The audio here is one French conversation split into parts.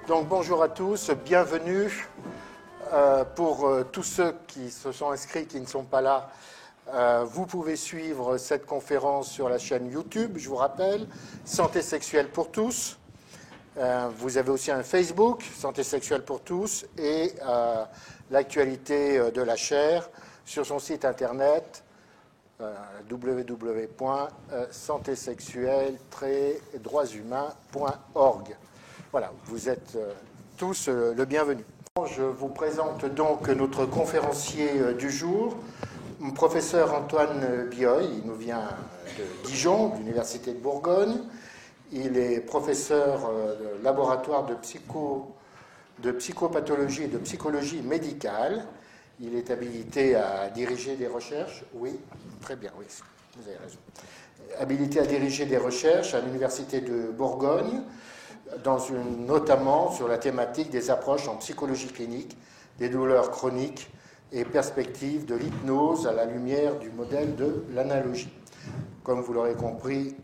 Donc bonjour à tous, bienvenue. Pour tous ceux qui se sont inscrits, qui ne sont pas là, vous pouvez suivre cette conférence sur la chaîne YouTube, je vous rappelle, Santé sexuelle pour tous. Vous avez aussi un Facebook, Santé sexuelle pour tous, et l'actualité de la chaire sur son site internet www.santésexuelle-droitshumains.org. Voilà, vous êtes tous le bienvenu. Je vous présente donc notre conférencier du jour, professeur Antoine Bioy. Il nous vient de Dijon, de l'Université de Bourgogne. Il est professeur de laboratoire de psychopathologie et de psychologie médicale. Il est habilité à diriger des recherches. Oui, très bien, oui, vous avez raison. Habilité à diriger des recherches à l'Université de Bourgogne, notamment sur la thématique des approches en psychologie clinique, des douleurs chroniques et perspectives de l'hypnose à la lumière du modèle de l'analogie. Comme vous l'aurez compris,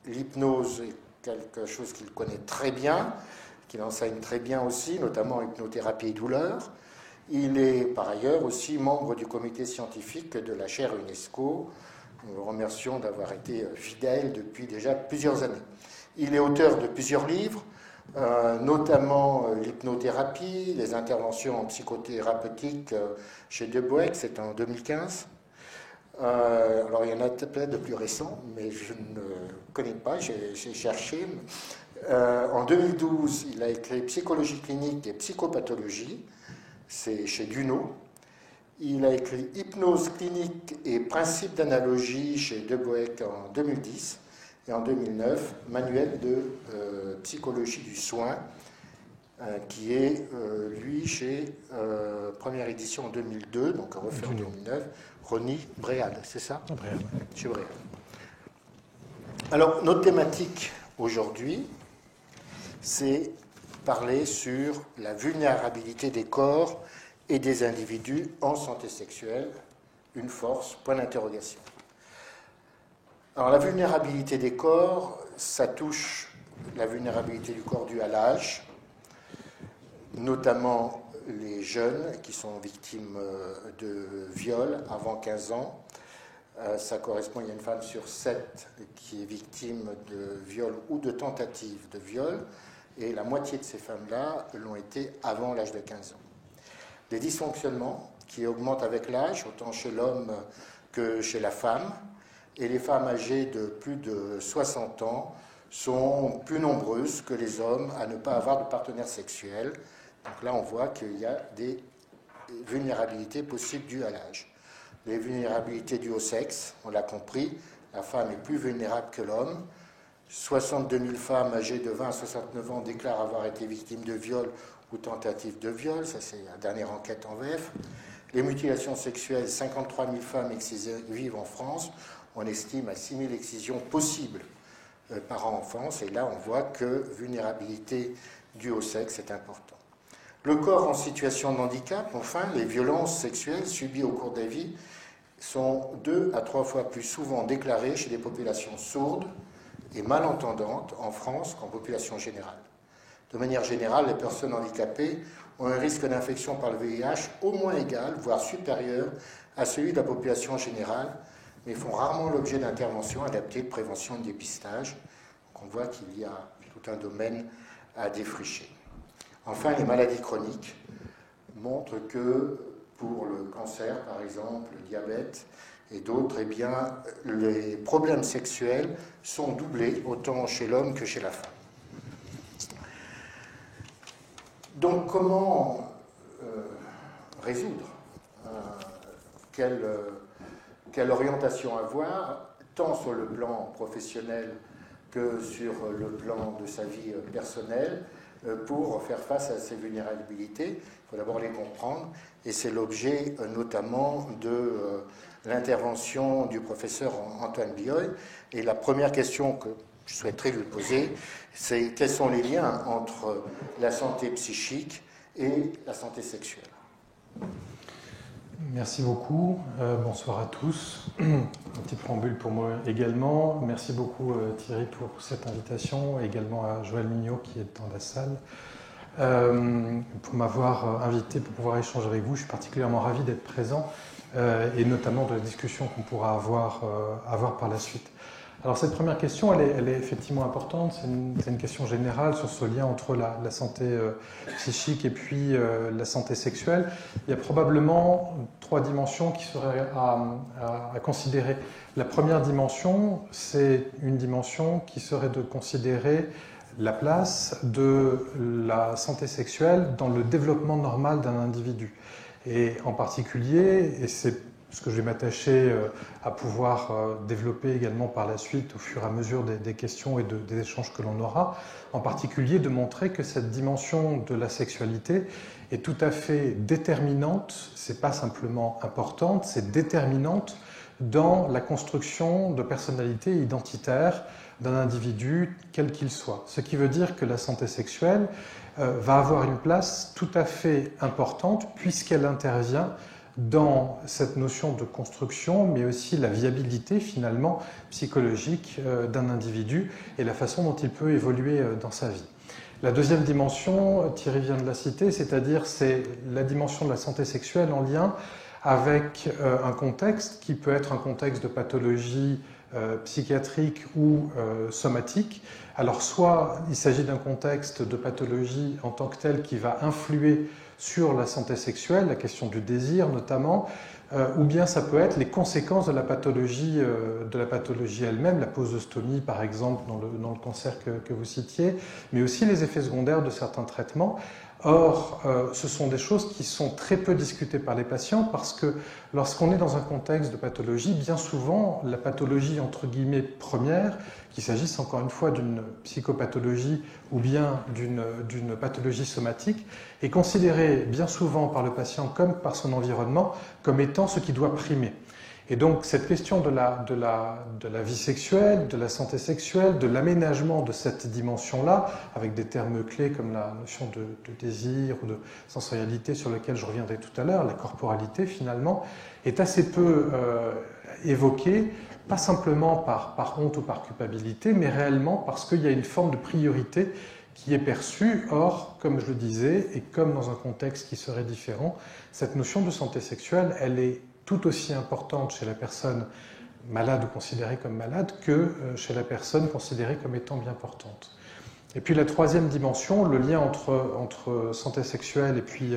l'hypnose est quelque chose qu'il connaît très bien, qu'il enseigne très bien aussi, notamment en hypnothérapie et douleur. Il est par ailleurs aussi membre du comité scientifique de la chaire UNESCO. Nous le remercions d'avoir été fidèle depuis déjà plusieurs années. Il est auteur de plusieurs livres, notamment l'hypnothérapie, les interventions en psychothérapeutique chez De Boeck, c'est en 2015. Alors il y en a peut-être de plus récents, mais je ne connais pas, j'ai cherché. En 2012, il a écrit Psychologie clinique et psychopathologie, c'est chez Duno. Il a écrit Hypnose clinique et principes d'analogie chez De Boeck en 2010. Et en 2009, Manuel de psychologie du soin, qui est, lui, chez première édition en 2002, donc refait en 2009, Ronnie Bréal, c'est ça? Bréal. Chez Bréal. Alors, notre thématique aujourd'hui, c'est parler sur la vulnérabilité des corps et des individus en santé sexuelle, une force, point d'interrogation. Alors, la vulnérabilité des corps, ça touche la vulnérabilité du corps due à l'âge, notamment les jeunes qui sont victimes de viol avant 15 ans. Ça correspond, il y a une femme sur 7 qui est victime de viol ou de tentative de viol, et la moitié de ces femmes-là l'ont été avant l'âge de 15 ans. Des dysfonctionnements qui augmentent avec l'âge, autant chez l'homme que chez la femme, et les femmes âgées de plus de 60 ans sont plus nombreuses que les hommes à ne pas avoir de partenaire sexuel. Donc là, on voit qu'il y a des vulnérabilités possibles dues à l'âge. Les vulnérabilités dues au sexe, on l'a compris, la femme est plus vulnérable que l'homme. 62 000 femmes âgées de 20 à 69 ans déclarent avoir été victimes de viol ou tentative de viol, ça c'est la dernière enquête en VF. Les mutilations sexuelles, 53 000 femmes vivent en France. On estime à 6 000 excisions possibles par an en France. Et là, on voit que vulnérabilité due au sexe est important. Le corps en situation de handicap, enfin, les violences sexuelles subies au cours de la vie sont 2 à 3 fois plus souvent déclarées chez des populations sourdes et malentendantes en France qu'en population générale. De manière générale, les personnes handicapées ont un risque d'infection par le VIH au moins égal, voire supérieur à celui de la population générale, mais font rarement l'objet d'interventions adaptées de prévention et de dépistage. Donc on voit qu'il y a tout un domaine à défricher. Enfin, les maladies chroniques montrent que pour le cancer, par exemple, le diabète et d'autres, eh bien, les problèmes sexuels sont doublés autant chez l'homme que chez la femme. Donc, comment résoudre quelle orientation avoir, tant sur le plan professionnel que sur le plan de sa vie personnelle, pour faire face à ces vulnérabilités? Il faut d'abord les comprendre, et c'est l'objet notamment de l'intervention du professeur Antoine Bioy. Et la première question que je souhaiterais lui poser, c'est quels sont les liens entre la santé psychique et la santé sexuelle? Merci beaucoup. Bonsoir à tous. Un petit préambule pour moi également. Merci beaucoup Thierry pour cette invitation, également à Joël Mignot qui est dans la salle. pour m'avoir invité pour pouvoir échanger avec vous. Je suis particulièrement ravi d'être présent et notamment de la discussion qu'on pourra avoir par la suite. Alors cette première question, elle est effectivement importante. C'est une question générale sur ce lien entre la santé psychique et puis la santé sexuelle. Il y a probablement 3 dimensions qui seraient à considérer. La première dimension, c'est une dimension qui serait de considérer la place de la santé sexuelle dans le développement normal d'un individu. Et en particulier, et c'est ce que je vais m'attacher à pouvoir développer également par la suite au fur et à mesure des questions et des échanges que l'on aura, en particulier de montrer que cette dimension de la sexualité est tout à fait déterminante, c'est pas simplement importante, c'est déterminante dans la construction de personnalité identitaire d'un individu quel qu'il soit. Ce qui veut dire que la santé sexuelle va avoir une place tout à fait importante puisqu'elle intervient dans cette notion de construction, mais aussi la viabilité finalement psychologique d'un individu et la façon dont il peut évoluer dans sa vie. La deuxième dimension, Thierry vient de la citer, c'est-à-dire c'est la dimension de la santé sexuelle en lien avec un contexte qui peut être un contexte de pathologie psychiatrique ou somatique. Alors soit il s'agit d'un contexte de pathologie en tant que tel qui va influer sur la santé sexuelle, la question du désir notamment, ou bien ça peut être les conséquences de la pathologie elle-même, la posostomie par exemple dans le cancer que vous citiez, mais aussi les effets secondaires de certains traitements. Or, ce sont des choses qui sont très peu discutées par les patients parce que lorsqu'on est dans un contexte de pathologie, bien souvent, la pathologie entre guillemets première, qu'il s'agisse encore une fois d'une psychopathologie ou bien d'une pathologie somatique, est considérée bien souvent par le patient comme par son environnement comme étant ce qui doit primer. Et donc cette question de la vie sexuelle, de la santé sexuelle, de l'aménagement de cette dimension-là, avec des termes clés comme la notion de désir ou de sensorialité sur lequel je reviendrai tout à l'heure, la corporalité finalement, est assez peu évoquée, pas simplement par honte ou par culpabilité, mais réellement parce qu'il y a une forme de priorité qui est perçue. Or, comme je le disais, et comme dans un contexte qui serait différent, cette notion de santé sexuelle, elle est tout aussi importante chez la personne malade ou considérée comme malade que chez la personne considérée comme étant bien portante. Et puis la troisième dimension, le lien entre santé sexuelle et puis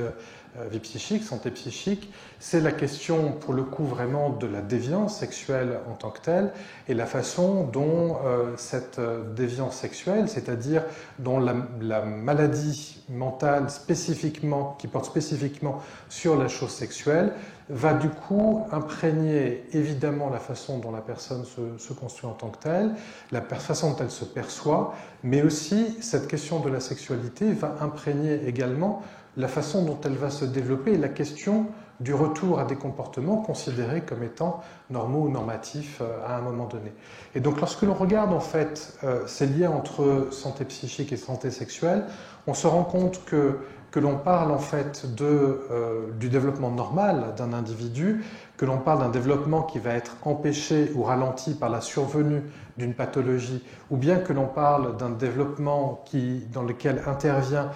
vie psychique, santé psychique, c'est la question pour le coup vraiment de la déviance sexuelle en tant que telle et la façon dont cette déviance sexuelle, c'est-à-dire dont la maladie mentale spécifiquement, qui porte spécifiquement sur la chose sexuelle, va du coup imprégner évidemment la façon dont la personne se construit en tant que telle, la façon dont elle se perçoit, mais aussi cette question de la sexualité va imprégner également la façon dont elle va se développer et la question du retour à des comportements considérés comme étant normaux ou normatifs à un moment donné. Et donc lorsque l'on regarde en fait ces liens entre santé psychique et santé sexuelle, on se rend compte que l'on parle en fait du développement normal d'un individu, que l'on parle d'un développement qui va être empêché ou ralenti par la survenue d'une pathologie, ou bien que l'on parle d'un développement dans lequel intervient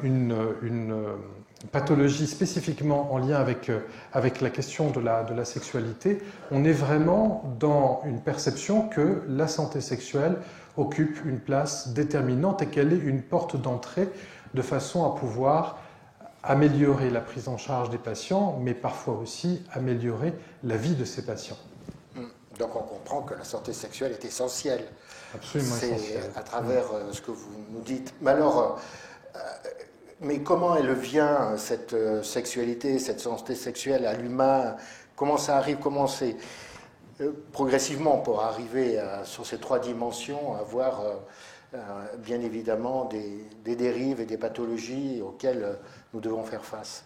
une pathologie spécifiquement en lien avec la question de la sexualité, on est vraiment dans une perception que la santé sexuelle occupe une place déterminante et qu'elle est une porte d'entrée de façon à pouvoir améliorer la prise en charge des patients, mais parfois aussi améliorer la vie de ces patients. Donc on comprend que la santé sexuelle est essentielle. Absolument essentielle. C'est à travers ce que vous nous dites. Mais alors, mais comment elle vient, cette sexualité, cette santé sexuelle à l'humain? Comment ça arrive? Comment c'est progressivement pour arriver sur ces 3 dimensions à voir bien évidemment des dérives et des pathologies auxquelles nous devons faire face?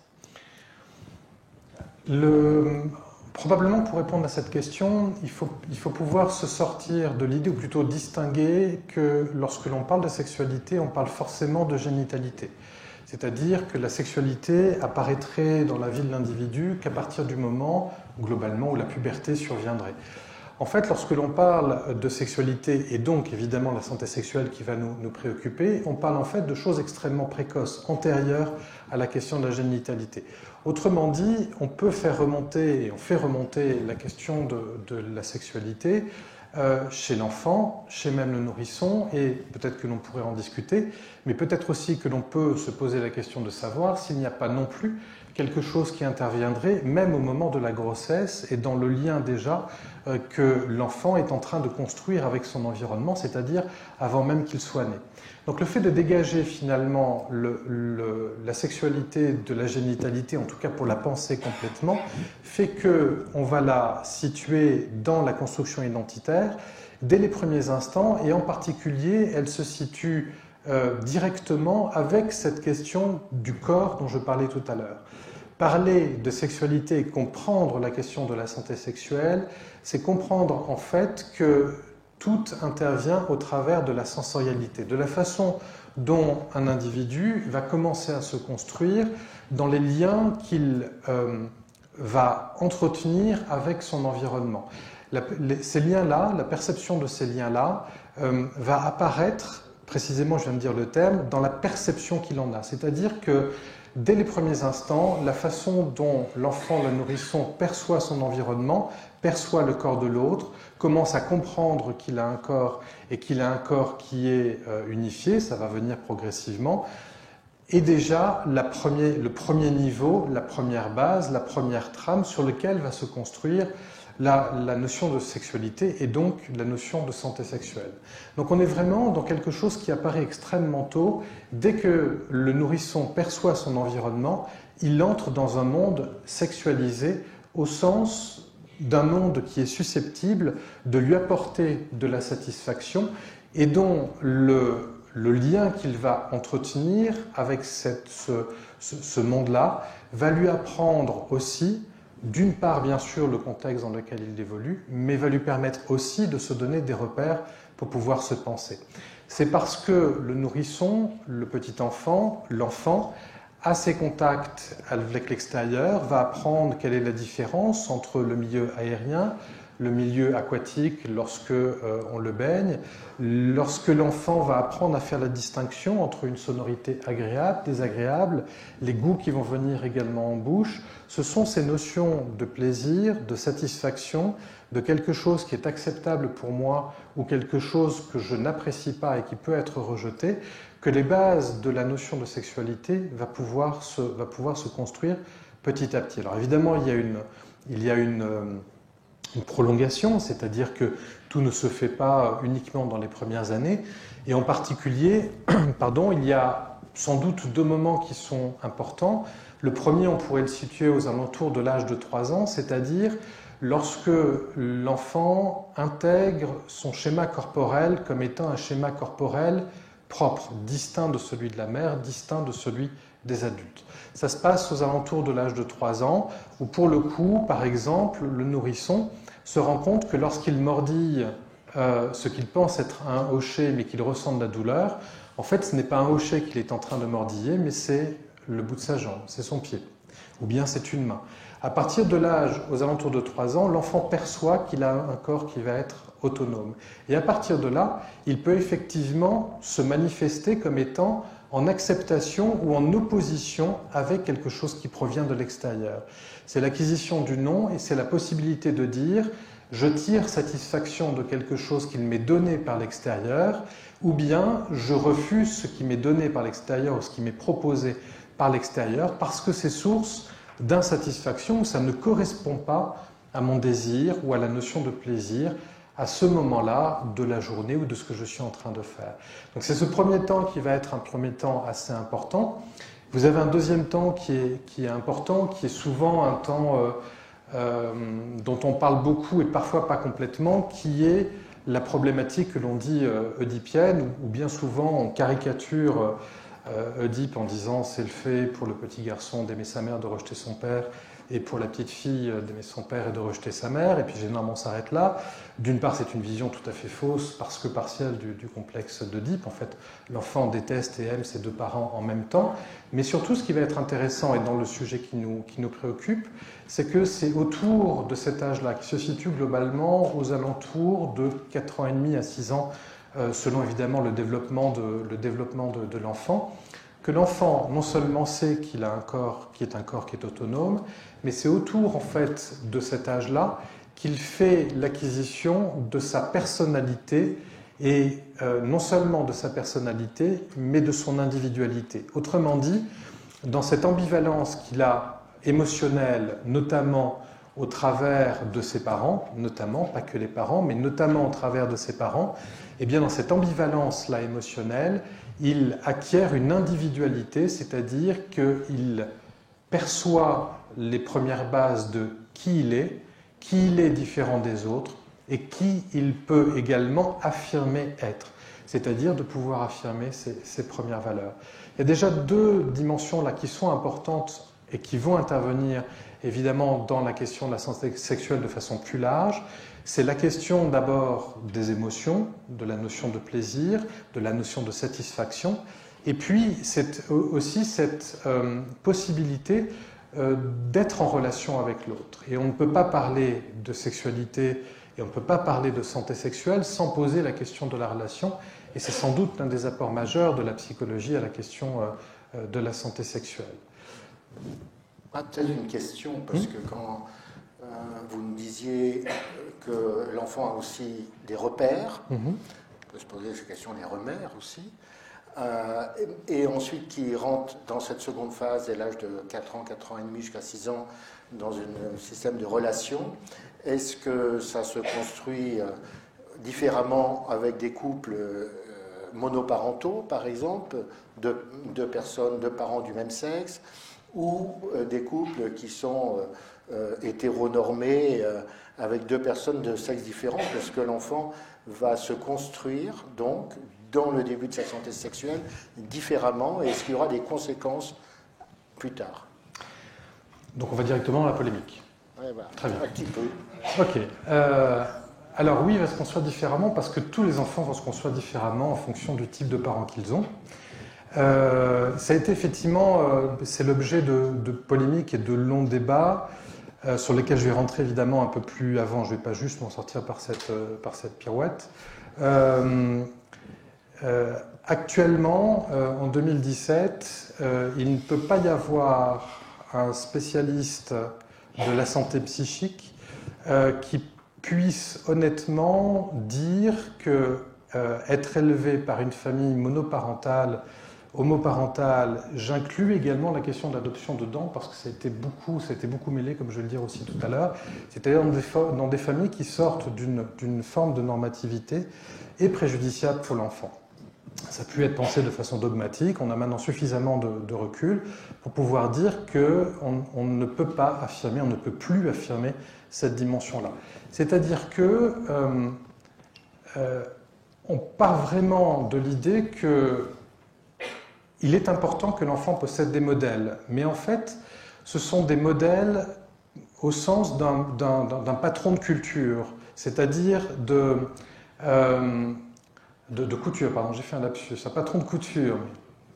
Probablement pour répondre à cette question, il faut pouvoir se sortir de l'idée, ou plutôt distinguer que lorsque l'on parle de sexualité, on parle forcément de génitalité. C'est-à-dire que la sexualité apparaîtrait dans la vie de l'individu qu'à partir du moment, globalement, où la puberté surviendrait. En fait, lorsque l'on parle de sexualité, et donc évidemment la santé sexuelle qui va nous préoccuper, on parle en fait de choses extrêmement précoces, antérieures à la question de la génitalité. Autrement dit, on peut faire remonter, et on fait remonter la question de la sexualité chez l'enfant, chez même le nourrisson, et peut-être que l'on pourrait en discuter, mais peut-être aussi que l'on peut se poser la question de savoir s'il n'y a pas non plus quelque chose qui interviendrait même au moment de la grossesse et dans le lien déjà que l'enfant est en train de construire avec son environnement, c'est-à-dire avant même qu'il soit né. Donc le fait de dégager finalement la sexualité de la génitalité, en tout cas pour la penser complètement, fait qu'on va la situer dans la construction identitaire dès les premiers instants, et en particulier elle se situe directement avec cette question du corps dont je parlais tout à l'heure. Parler de sexualité et comprendre la question de la santé sexuelle, c'est comprendre en fait que tout intervient au travers de la sensorialité, de la façon dont un individu va commencer à se construire dans les liens qu'il va entretenir avec son environnement. Ces liens-là, la perception de ces liens-là va apparaître, précisément je viens de dire le terme, dans la perception qu'il en a. C'est-à-dire que dès les premiers instants, la façon dont l'enfant, le nourrisson, perçoit son environnement, perçoit le corps de l'autre, commence à comprendre qu'il a un corps et qu'il a un corps qui est unifié, ça va venir progressivement, est déjà le premier niveau, la première base, la première trame sur laquelle va se construire la notion de sexualité et donc la notion de santé sexuelle. Donc on est vraiment dans quelque chose qui apparaît extrêmement tôt. Dès que le nourrisson perçoit son environnement, il entre dans un monde sexualisé au sens d'un monde qui est susceptible de lui apporter de la satisfaction et dont le lien qu'il va entretenir avec ce monde-là va lui apprendre aussi, d'une part, bien sûr, le contexte dans lequel il évolue, mais va lui permettre aussi de se donner des repères pour pouvoir se penser. C'est parce que le nourrisson, le petit enfant, l'enfant, a ses contacts avec l'extérieur, va apprendre quelle est la différence entre le milieu aérien, le milieu aquatique lorsque on le baigne, lorsque l'enfant va apprendre à faire la distinction entre une sonorité agréable, désagréable, les goûts qui vont venir également en bouche, ce sont ces notions de plaisir, de satisfaction, de quelque chose qui est acceptable pour moi ou quelque chose que je n'apprécie pas et qui peut être rejeté, que les bases de la notion de sexualité va pouvoir se construire petit à petit. Alors évidemment, il y a une prolongation, c'est-à-dire que tout ne se fait pas uniquement dans les premières années, et en particulier, il y a sans doute deux moments qui sont importants. Le premier, on pourrait le situer aux alentours de l'âge de 3 ans, c'est-à-dire lorsque l'enfant intègre son schéma corporel comme étant un schéma corporel propre, distinct de celui de la mère, distinct de celui des adultes. Ça se passe aux alentours de l'âge de 3 ans, où pour le coup, par exemple, le nourrisson se rend compte que lorsqu'il mordille ce qu'il pense être un hocher, mais qu'il ressent de la douleur, en fait, ce n'est pas un hocher qu'il est en train de mordiller, mais c'est le bout de sa jambe, c'est son pied, ou bien c'est une main. À partir de l'âge, aux alentours de 3 ans, l'enfant perçoit qu'il a un corps qui va être autonome. Et à partir de là, il peut effectivement se manifester comme étant en acceptation ou en opposition avec quelque chose qui provient de l'extérieur. C'est l'acquisition du nom et c'est la possibilité de dire « je tire satisfaction de quelque chose qui m'est donné par l'extérieur » ou bien « je refuse ce qui m'est donné par l'extérieur ou ce qui m'est proposé par l'extérieur parce que c'est source d'insatisfaction ou ça ne correspond pas à mon désir ou à la notion de plaisir à ce moment-là de la journée ou de ce que je suis en train de faire. » Donc c'est ce premier temps qui va être un premier temps assez important. Vous avez un deuxième temps qui est important, qui est souvent un temps dont on parle beaucoup et parfois pas complètement, qui est la problématique que l'on dit oedipienne, ou bien souvent on caricature Oedipe en disant c'est le fait pour le petit garçon d'aimer sa mère, de rejeter son père et pour la petite fille d'aimer son père et de rejeter sa mère, et puis généralement on s'arrête là. D'une part, c'est une vision tout à fait fausse, parce que partielle du complexe d'Oedipe. En fait, l'enfant déteste et aime ses deux parents en même temps. Mais surtout, ce qui va être intéressant, et dans le sujet qui nous préoccupe, c'est que c'est autour de cet âge-là, qui se situe globalement aux alentours de 4 ans et demi à 6 ans, selon évidemment le développement de l'enfant, que l'enfant non seulement sait qu'il a un corps qui est autonome, mais c'est autour en fait de cet âge-là qu'il fait l'acquisition de sa personnalité, et non seulement de sa personnalité, mais de son individualité. Autrement dit, dans cette ambivalence qu'il a émotionnelle, notamment au travers de ses parents, notamment, pas que les parents, mais notamment au travers de ses parents, et bien dans cette ambivalence-là émotionnelle, il acquiert une individualité, c'est-à-dire qu'il perçoit les premières bases de qui il est différent des autres, et qui il peut également affirmer être, c'est-à-dire de pouvoir affirmer ses premières valeurs. Il y a déjà 2 dimensions là qui sont importantes et qui vont intervenir évidemment dans la question de la santé sexuelle de façon plus large. C'est la question d'abord des émotions, de la notion de plaisir, de la notion de satisfaction, et puis c'est aussi cette possibilité d'être en relation avec l'autre. Et on ne peut pas parler de sexualité et on ne peut pas parler de santé sexuelle sans poser la question de la relation, et c'est sans doute l'un des apports majeurs de la psychologie à la question de la santé sexuelle. Peut-être une question, parce que quand vous me disiez que l'enfant a aussi des repères, on peut se poser cette question des remères aussi, et ensuite qui rentre dans cette seconde phase dès l'âge de 4 ans, 4 ans et demi jusqu'à 6 ans dans un système de relations. Est-ce que ça se construit différemment avec des couples monoparentaux, par exemple, deux parents du même sexe, ou des couples qui sont hétéronormés avec 2 personnes de sexe différent, parce que l'enfant va se construire donc dans le début de sa santé sexuelle différemment, et est-ce qu'il y aura des conséquences plus tard? Donc on va directement à la polémique. Ouais, voilà. Très bien. Un petit peu. Ok. Alors oui, il va se construire différemment parce que tous les enfants vont se construire différemment en fonction du type de parents qu'ils ont. Ça a été effectivement, c'est l'objet de polémiques et de longs débats sur lesquels je vais rentrer évidemment un peu plus avant. Je ne vais pas juste m'en sortir par cette pirouette. Actuellement, en 2017, il ne peut pas y avoir un spécialiste de la santé psychique qui puisse honnêtement dire que être élevé par une famille monoparentale, homoparentale, j'inclus également la question de l'adoption dedans, parce que ça a été beaucoup mêlé, comme je vais le dire aussi tout à l'heure, c'est-à-dire dans des familles qui sortent d'une forme de normativité et préjudiciable pour l'enfant. Ça a pu être pensé de façon dogmatique, on a maintenant suffisamment de recul pour pouvoir dire qu'on ne peut pas affirmer, on ne peut plus affirmer cette dimension-là. C'est-à-dire que on part vraiment de l'idée qu'il est important que l'enfant possède des modèles, mais en fait, ce sont des modèles au sens d'un patron de culture, c'est-à-dire de couture, pardon, j'ai fait un lapsus, un patron de couture,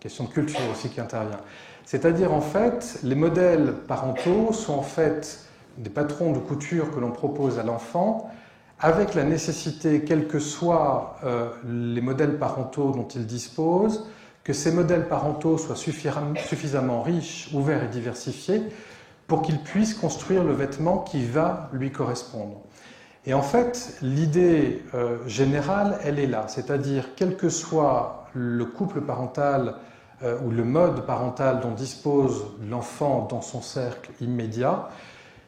question de culture aussi qui intervient. C'est-à-dire, en fait, les modèles parentaux sont en fait des patrons de couture que l'on propose à l'enfant, avec la nécessité, quels que soient les modèles parentaux dont il dispose, que ces modèles parentaux soient suffisamment riches, ouverts et diversifiés pour qu'il puisse construire le vêtement qui va lui correspondre. Et en fait, l'idée générale, elle est là, c'est-à-dire quel que soit le couple parental ou le mode parental dont dispose l'enfant dans son cercle immédiat,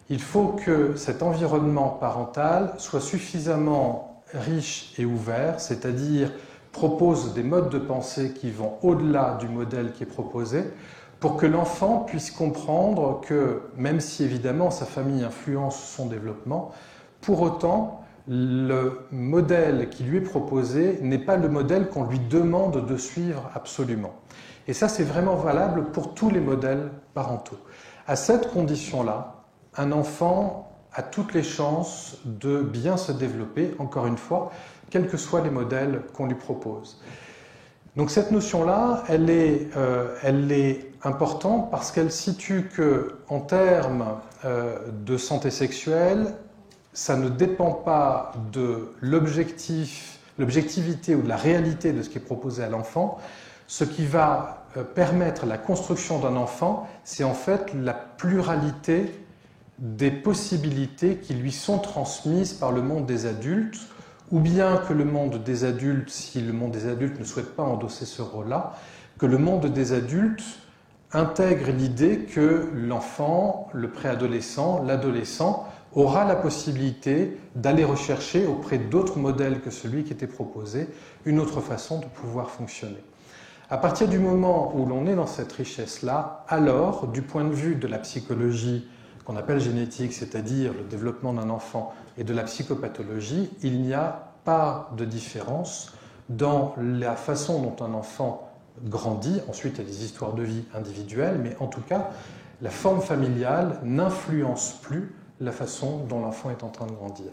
il faut que cet environnement parental soit suffisamment riche et ouvert, c'est-à-dire propose des modes de pensée qui vont au-delà du modèle qui est proposé, pour que l'enfant puisse comprendre que, même si évidemment sa famille influence son développement, pour autant, le modèle qui lui est proposé n'est pas le modèle qu'on lui demande de suivre absolument. Et ça, c'est vraiment valable pour tous les modèles parentaux. À cette condition-là, un enfant a toutes les chances de bien se développer, encore une fois, quels que soient les modèles qu'on lui propose. Donc cette notion-là, elle est importante parce qu'elle situe qu'en termes de santé sexuelle, ça ne dépend pas de l'objectivité ou de la réalité de ce qui est proposé à l'enfant. Ce qui va permettre la construction d'un enfant, c'est en fait la pluralité des possibilités qui lui sont transmises par le monde des adultes, ou bien que le monde des adultes, si le monde des adultes ne souhaite pas endosser ce rôle-là, que le monde des adultes intègre l'idée que l'enfant, le préadolescent, l'adolescent aura la possibilité d'aller rechercher auprès d'autres modèles que celui qui était proposé une autre façon de pouvoir fonctionner. À partir du moment où l'on est dans cette richesse-là, alors, du point de vue de la psychologie qu'on appelle génétique, c'est-à-dire le développement d'un enfant, et de la psychopathologie, il n'y a pas de différence dans la façon dont un enfant grandit. Ensuite, il y a des histoires de vie individuelles, mais en tout cas, la forme familiale n'influence plus la façon dont l'enfant est en train de grandir.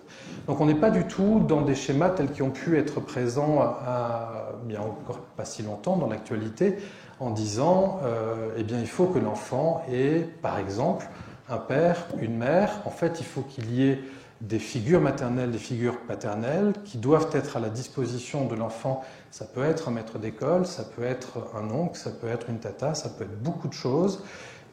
Donc on n'est pas du tout dans des schémas tels qu'ils ont pu être présents il n'y a encore pas si longtemps dans l'actualité, en disant eh bien, il faut que l'enfant ait, par exemple, un père, une mère. En fait, il faut qu'il y ait des figures maternelles, des figures paternelles qui doivent être à la disposition de l'enfant. Ça peut être un maître d'école, ça peut être un oncle, ça peut être une tata, ça peut être beaucoup de choses.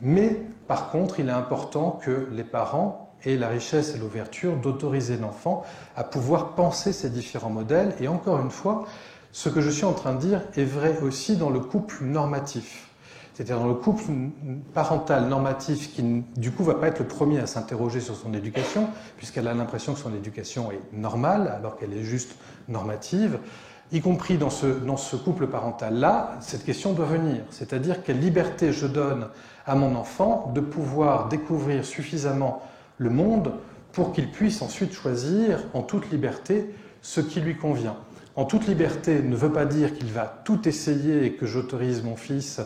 Mais par contre, il est important que les parents aient la richesse et l'ouverture d'autoriser l'enfant à pouvoir penser ces différents modèles. Et encore une fois, ce que je suis en train de dire est vrai aussi dans le couple normatif. C'est-à-dire dans le couple parental normatif qui, du coup, ne va pas être le premier à s'interroger sur son éducation, puisqu'elle a l'impression que son éducation est normale, alors qu'elle est juste normative. Y compris dans ce couple parental-là, cette question doit venir. C'est-à-dire quelle liberté je donne à mon enfant de pouvoir découvrir suffisamment le monde pour qu'il puisse ensuite choisir en toute liberté ce qui lui convient. En toute liberté ne veut pas dire qu'il va tout essayer et que j'autorise mon fils,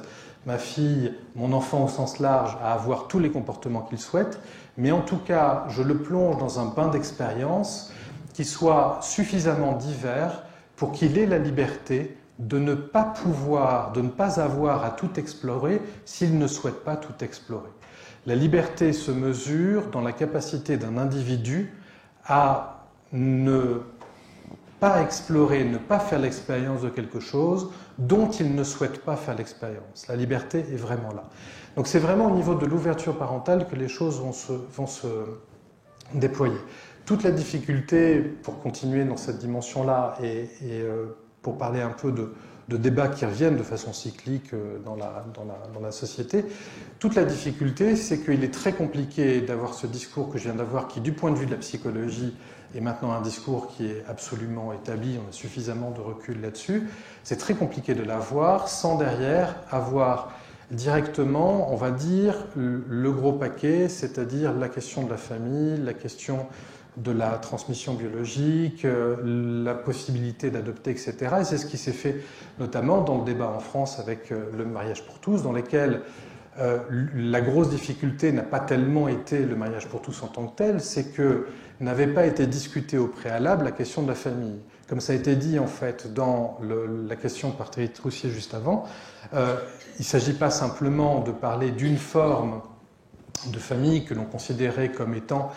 ma fille, mon enfant au sens large à avoir tous les comportements qu'il souhaite, mais en tout cas, je le plonge dans un bain d'expérience qui soit suffisamment divers pour qu'il ait la liberté de ne pas avoir à tout explorer s'il ne souhaite pas tout explorer. La liberté se mesure dans la capacité d'un individu à ne pas explorer, ne pas faire l'expérience de quelque chose dont il ne souhaite pas faire l'expérience. La liberté est vraiment là. Donc c'est vraiment au niveau de l'ouverture parentale que les choses vont se déployer. Toute la difficulté, pour continuer dans cette dimension-là et pour parler un peu de débats qui reviennent de façon cyclique dans la société, toute la difficulté, c'est qu'il est très compliqué d'avoir ce discours que je viens d'avoir, qui, du point de vue de la psychologie, est maintenant un discours qui est absolument établi, on a suffisamment de recul là-dessus. C'est très compliqué de l'avoir sans derrière avoir directement, on va dire, le gros paquet, c'est-à-dire la question de la famille, la question de la transmission biologique, la possibilité d'adopter, etc. Et c'est ce qui s'est fait notamment dans le débat en France avec le mariage pour tous, dans lequel la grosse difficulté n'a pas tellement été le mariage pour tous en tant que tel, c'est que n'avait pas été discutée au préalable la question de la famille. Comme ça a été dit en fait dans la question par Thierry Troussier juste avant, il ne s'agit pas simplement de parler d'une forme de famille que l'on considérait comme étant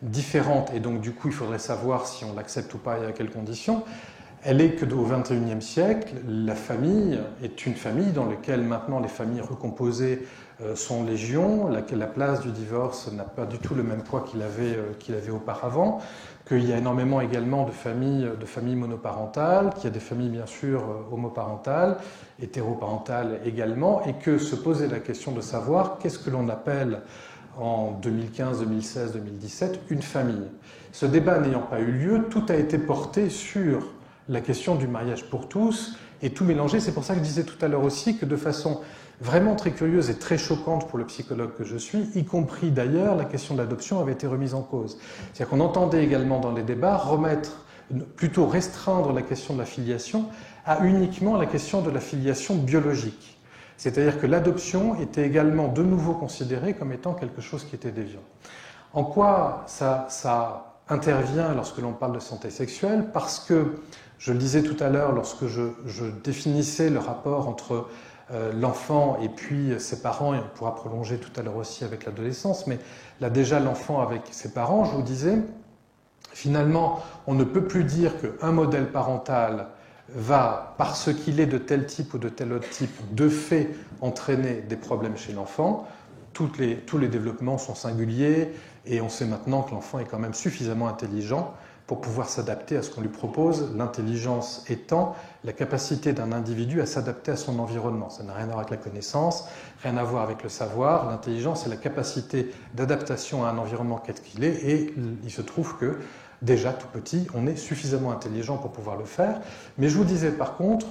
différente, et donc du coup il faudrait savoir si on l'accepte ou pas et à quelles conditions. Elle est que au XXIe siècle, la famille est une famille dans laquelle maintenant les familles recomposées sont légion, la place du divorce n'a pas du tout le même poids qu'il avait auparavant, qu'il y a énormément également de familles monoparentales, qu'il y a des familles bien sûr homoparentales, hétéroparentales également, et que se posait la question de savoir qu'est-ce que l'on appelle en 2015, 2016, 2017 une famille. Ce débat n'ayant pas eu lieu, tout a été porté sur la question du mariage pour tous et tout mélangé. C'est pour ça que je disais tout à l'heure aussi que de façon vraiment très curieuse et très choquante pour le psychologue que je suis, y compris d'ailleurs, la question de l'adoption avait été remise en cause. C'est-à-dire qu'on entendait également dans les débats plutôt restreindre la question de la filiation à uniquement la question de la filiation biologique. C'est-à-dire que l'adoption était également de nouveau considérée comme étant quelque chose qui était déviant. En quoi ça intervient lorsque l'on parle de santé sexuelle? Parce que, je le disais tout à l'heure, lorsque je définissais le rapport entre l'enfant et puis ses parents, et on pourra prolonger tout à l'heure aussi avec l'adolescence, mais là déjà l'enfant avec ses parents, je vous disais, finalement, on ne peut plus dire qu'un modèle parental va, parce qu'il est de tel type ou de tel autre type, de fait entraîner des problèmes chez l'enfant. Tous les développements sont singuliers et on sait maintenant que l'enfant est quand même suffisamment intelligent pour pouvoir s'adapter à ce qu'on lui propose, l'intelligence étant la capacité d'un individu à s'adapter à son environnement. Ça n'a rien à voir avec la connaissance, rien à voir avec le savoir. L'intelligence, c'est la capacité d'adaptation à un environnement quel qu'il est, et il se trouve que, déjà tout petit, on est suffisamment intelligent pour pouvoir le faire. Mais je vous disais par contre,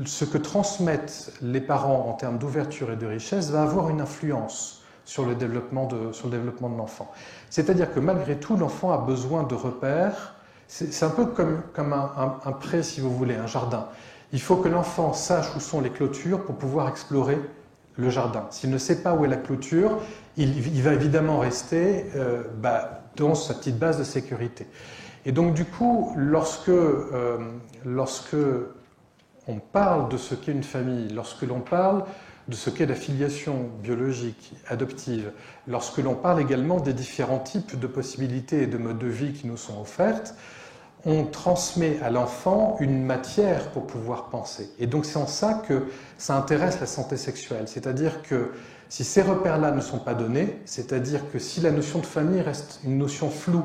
ce que transmettent les parents en termes d'ouverture et de richesse va avoir une influence sur le développement de l'enfant. C'est-à-dire que malgré tout, l'enfant a besoin de repères. C'est un peu comme un pré, si vous voulez, un jardin. Il faut que l'enfant sache où sont les clôtures pour pouvoir explorer le jardin. S'il ne sait pas où est la clôture, il va évidemment rester dans sa petite base de sécurité. Et donc du coup, lorsque on parle de ce qu'est une famille, lorsque l'on parle de ce qu'est la filiation biologique, adoptive, lorsque l'on parle également des différents types de possibilités et de modes de vie qui nous sont offertes, on transmet à l'enfant une matière pour pouvoir penser. Et donc c'est en ça que ça intéresse la santé sexuelle. C'est-à-dire que si ces repères-là ne sont pas donnés, c'est-à-dire que si la notion de famille reste une notion floue,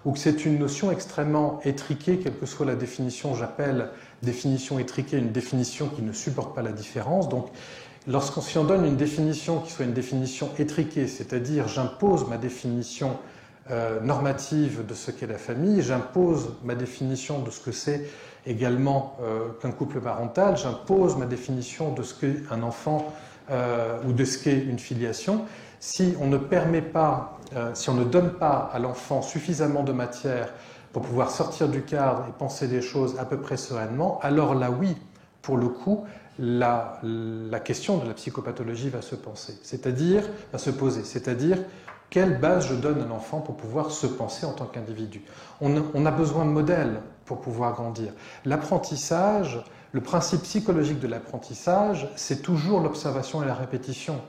ou que c'est une notion extrêmement étriquée, quelle que soit la définition, j'appelle définition étriquée une définition qui ne supporte pas la différence. Donc, si on donne une définition qui soit une définition étriquée, c'est-à-dire j'impose ma définition normative de ce qu'est la famille, j'impose ma définition de ce que c'est également qu'un couple parental, j'impose ma définition de ce qu'est un enfant ou de ce qu'est une filiation. Si on ne permet pas, si on ne donne pas à l'enfant suffisamment de matière pour pouvoir sortir du cadre et penser les choses à peu près sereinement, alors là oui, pour le coup, la question de la psychopathologie va se poser, c'est-à-dire quelle base je donne à l'enfant pour pouvoir se penser en tant qu'individu. On a besoin de modèles pour pouvoir grandir. L'apprentissage, le principe psychologique de l'apprentissage, c'est toujours l'observation et la répétition.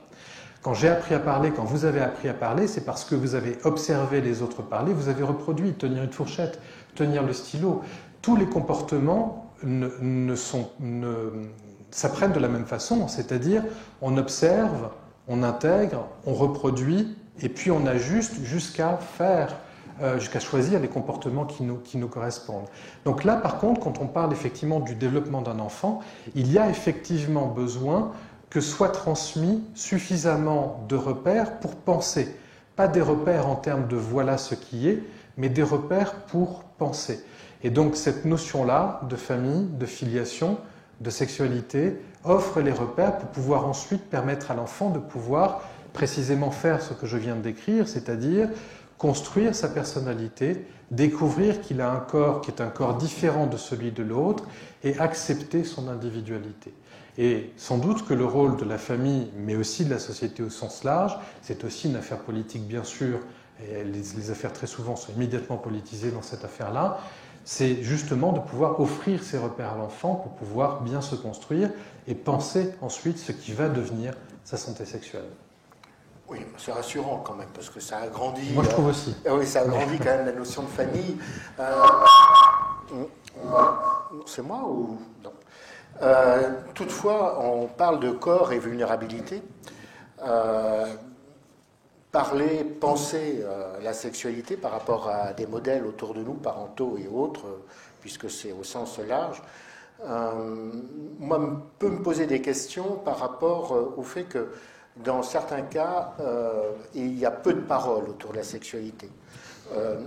Quand j'ai appris à parler, quand vous avez appris à parler, c'est parce que vous avez observé les autres parler, vous avez reproduit, tenir une fourchette, tenir le stylo. Tous les comportements s'apprennent de la même façon, c'est-à-dire on observe, on intègre, on reproduit, et puis on ajuste jusqu'à choisir les comportements qui nous correspondent. Donc là, par contre, quand on parle effectivement du développement d'un enfant, il y a effectivement besoin que soit transmis suffisamment de repères pour penser. Pas des repères en termes de voilà ce qui est, mais des repères pour penser. Et donc cette notion-là de famille, de filiation, de sexualité offre les repères pour pouvoir ensuite permettre à l'enfant de pouvoir précisément faire ce que je viens de décrire, c'est-à-dire construire sa personnalité, découvrir qu'il a un corps qui est un corps différent de celui de l'autre et accepter son individualité. Et sans doute que le rôle de la famille, mais aussi de la société au sens large, c'est aussi une affaire politique bien sûr, et les affaires très souvent sont immédiatement politisées dans cette affaire-là, c'est justement de pouvoir offrir ces repères à l'enfant pour pouvoir bien se construire et penser ensuite ce qui va devenir sa santé sexuelle. Oui, c'est rassurant quand même, parce que ça agrandit... Moi, je trouve aussi. Oui, ça agrandit quand même la notion de famille. C'est moi ou... Non. Toutefois, on parle de corps et vulnérabilité. Penser la sexualité par rapport à des modèles autour de nous, parentaux et autres, puisque c'est au sens large, moi, peut me poser des questions par rapport au fait que dans certains cas, il y a peu de paroles autour de la sexualité.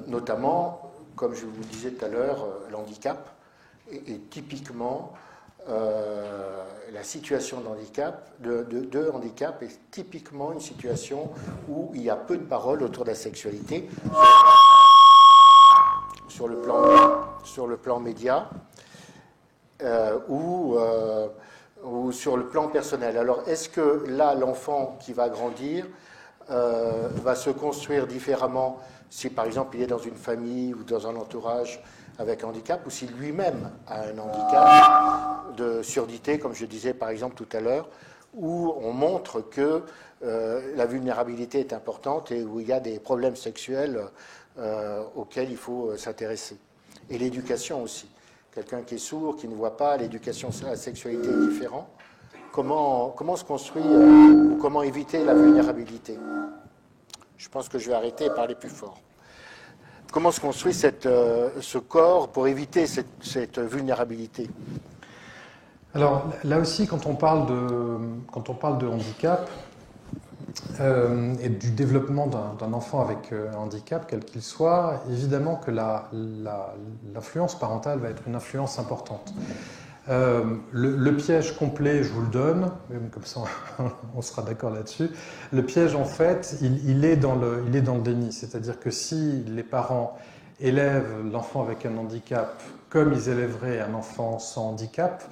Notamment, comme je vous disais tout à l'heure, l'handicap est typiquement... la situation de handicap est typiquement une situation où il y a peu de paroles autour de la sexualité sur le plan média ou sur le plan personnel. Alors, est-ce que là, l'enfant qui va grandir va se construire différemment si par exemple il est dans une famille ou dans un entourage avec un handicap, ou si lui-même a un handicap de surdité, comme je disais par exemple tout à l'heure, où on montre que la vulnérabilité est importante et où il y a des problèmes sexuels auxquels il faut s'intéresser. Et l'éducation aussi. Quelqu'un qui est sourd, qui ne voit pas, l'éducation à la sexualité est différente. Comment se construit ou comment éviter la vulnérabilité? Je pense que je vais arrêter et parler plus fort. Comment se construit ce corps pour éviter cette vulnérabilité? Alors là aussi, quand on parle de handicap et du développement d'un enfant avec un handicap, quel qu'il soit, évidemment que l'influence parentale va être une influence importante. Le piège complet, je vous le donne, comme ça on sera d'accord là-dessus. Le piège, en fait, il est dans le déni. C'est-à-dire que si les parents élèvent l'enfant avec un handicap comme ils élèveraient un enfant sans handicap,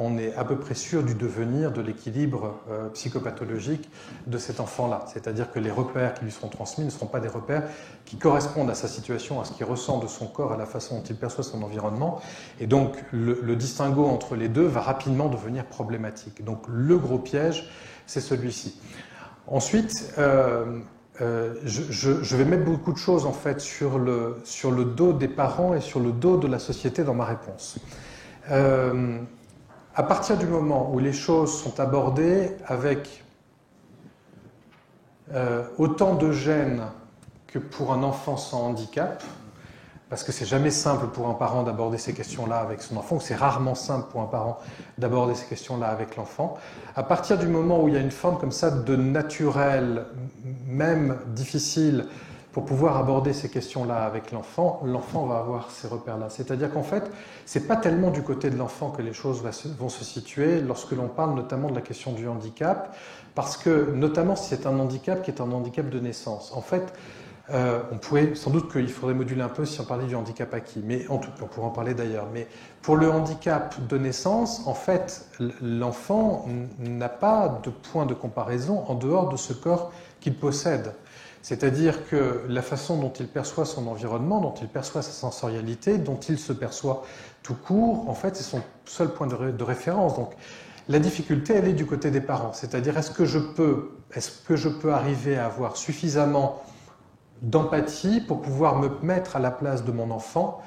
on est à peu près sûr du devenir, de l'équilibre psychopathologique de cet enfant-là. C'est-à-dire que les repères qui lui seront transmis ne seront pas des repères qui correspondent à sa situation, à ce qu'il ressent de son corps, à la façon dont il perçoit son environnement. Et donc, le distinguo entre les deux va rapidement devenir problématique. Donc, le gros piège, c'est celui-ci. Ensuite, je vais mettre beaucoup de choses, en fait, sur le dos des parents et sur le dos de la société dans ma réponse. À partir du moment où les choses sont abordées avec autant de gêne que pour un enfant sans handicap, parce que c'est jamais simple pour un parent d'aborder ces questions-là avec son enfant, ou c'est rarement simple pour un parent d'aborder ces questions-là avec l'enfant, à partir du moment où il y a une forme comme ça de naturel, même difficile, pour pouvoir aborder ces questions-là avec l'enfant, l'enfant va avoir ces repères-là. C'est-à-dire qu'en fait, c'est pas tellement du côté de l'enfant que les choses vont se situer lorsque l'on parle notamment de la question du handicap, parce que, notamment si c'est un handicap qui est un handicap de naissance. En fait, on pourrait, sans doute qu'il faudrait moduler un peu si on parlait du handicap acquis, mais en tout cas, on pourrait en parler d'ailleurs. Mais pour le handicap de naissance, en fait, l'enfant n'a pas de point de comparaison en dehors de ce corps qu'il possède. C'est-à-dire que la façon dont il perçoit son environnement, dont il perçoit sa sensorialité, dont il se perçoit tout court, en fait, c'est son seul point de référence. Donc, la difficulté, elle est du côté des parents. C'est-à-dire, est-ce que je peux arriver à avoir suffisamment d'empathie pour pouvoir me mettre à la place de mon enfant,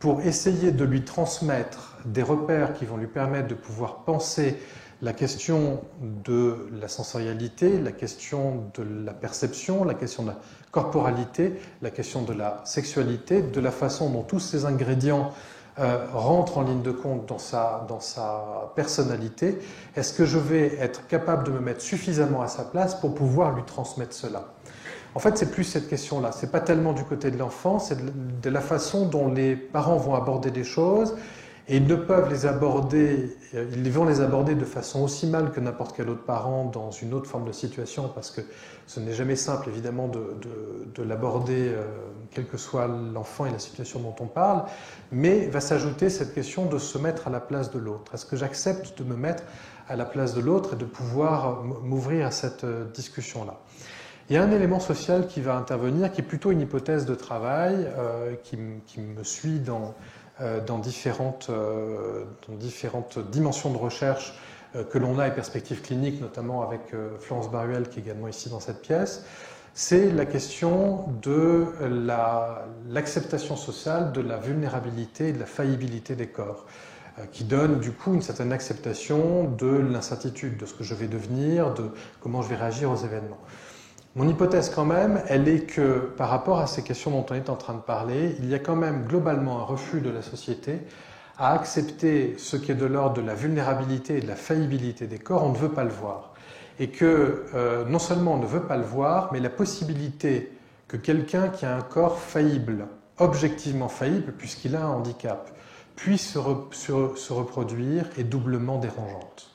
pour essayer de lui transmettre des repères qui vont lui permettre de pouvoir penser la question de la sensorialité, la question de la perception, la question de la corporalité, la question de la sexualité, de la façon dont tous ces ingrédients rentrent en ligne de compte dans sa personnalité. Est-ce que je vais être capable de me mettre suffisamment à sa place pour pouvoir lui transmettre cela ? En fait, c'est plus cette question-là. C'est pas tellement du côté de l'enfant, c'est de la façon dont les parents vont aborder des choses. Et ils vont les aborder de façon aussi mal que n'importe quel autre parent dans une autre forme de situation, parce que ce n'est jamais simple, évidemment, de l'aborder, quel que soit l'enfant et la situation dont on parle, mais va s'ajouter cette question de se mettre à la place de l'autre. Est-ce que j'accepte de me mettre à la place de l'autre et de pouvoir m'ouvrir à cette discussion-là ? Il y a un élément social qui va intervenir, qui est plutôt une hypothèse de travail, qui me suit dans différentes dimensions de recherche que l'on a et perspectives cliniques, notamment avec Florence Baruel, qui est également ici dans cette pièce, c'est la question de l'acceptation sociale de la vulnérabilité et de la faillibilité des corps, qui donne du coup une certaine acceptation de l'incertitude, de ce que je vais devenir, de comment je vais réagir aux événements. Mon hypothèse quand même, elle est que par rapport à ces questions dont on est en train de parler, il y a quand même globalement un refus de la société à accepter ce qui est de l'ordre de la vulnérabilité et de la faillibilité des corps. On ne veut pas le voir. Et que non seulement on ne veut pas le voir, mais la possibilité que quelqu'un qui a un corps faillible, objectivement faillible puisqu'il a un handicap, puisse se reproduire est doublement dérangeante.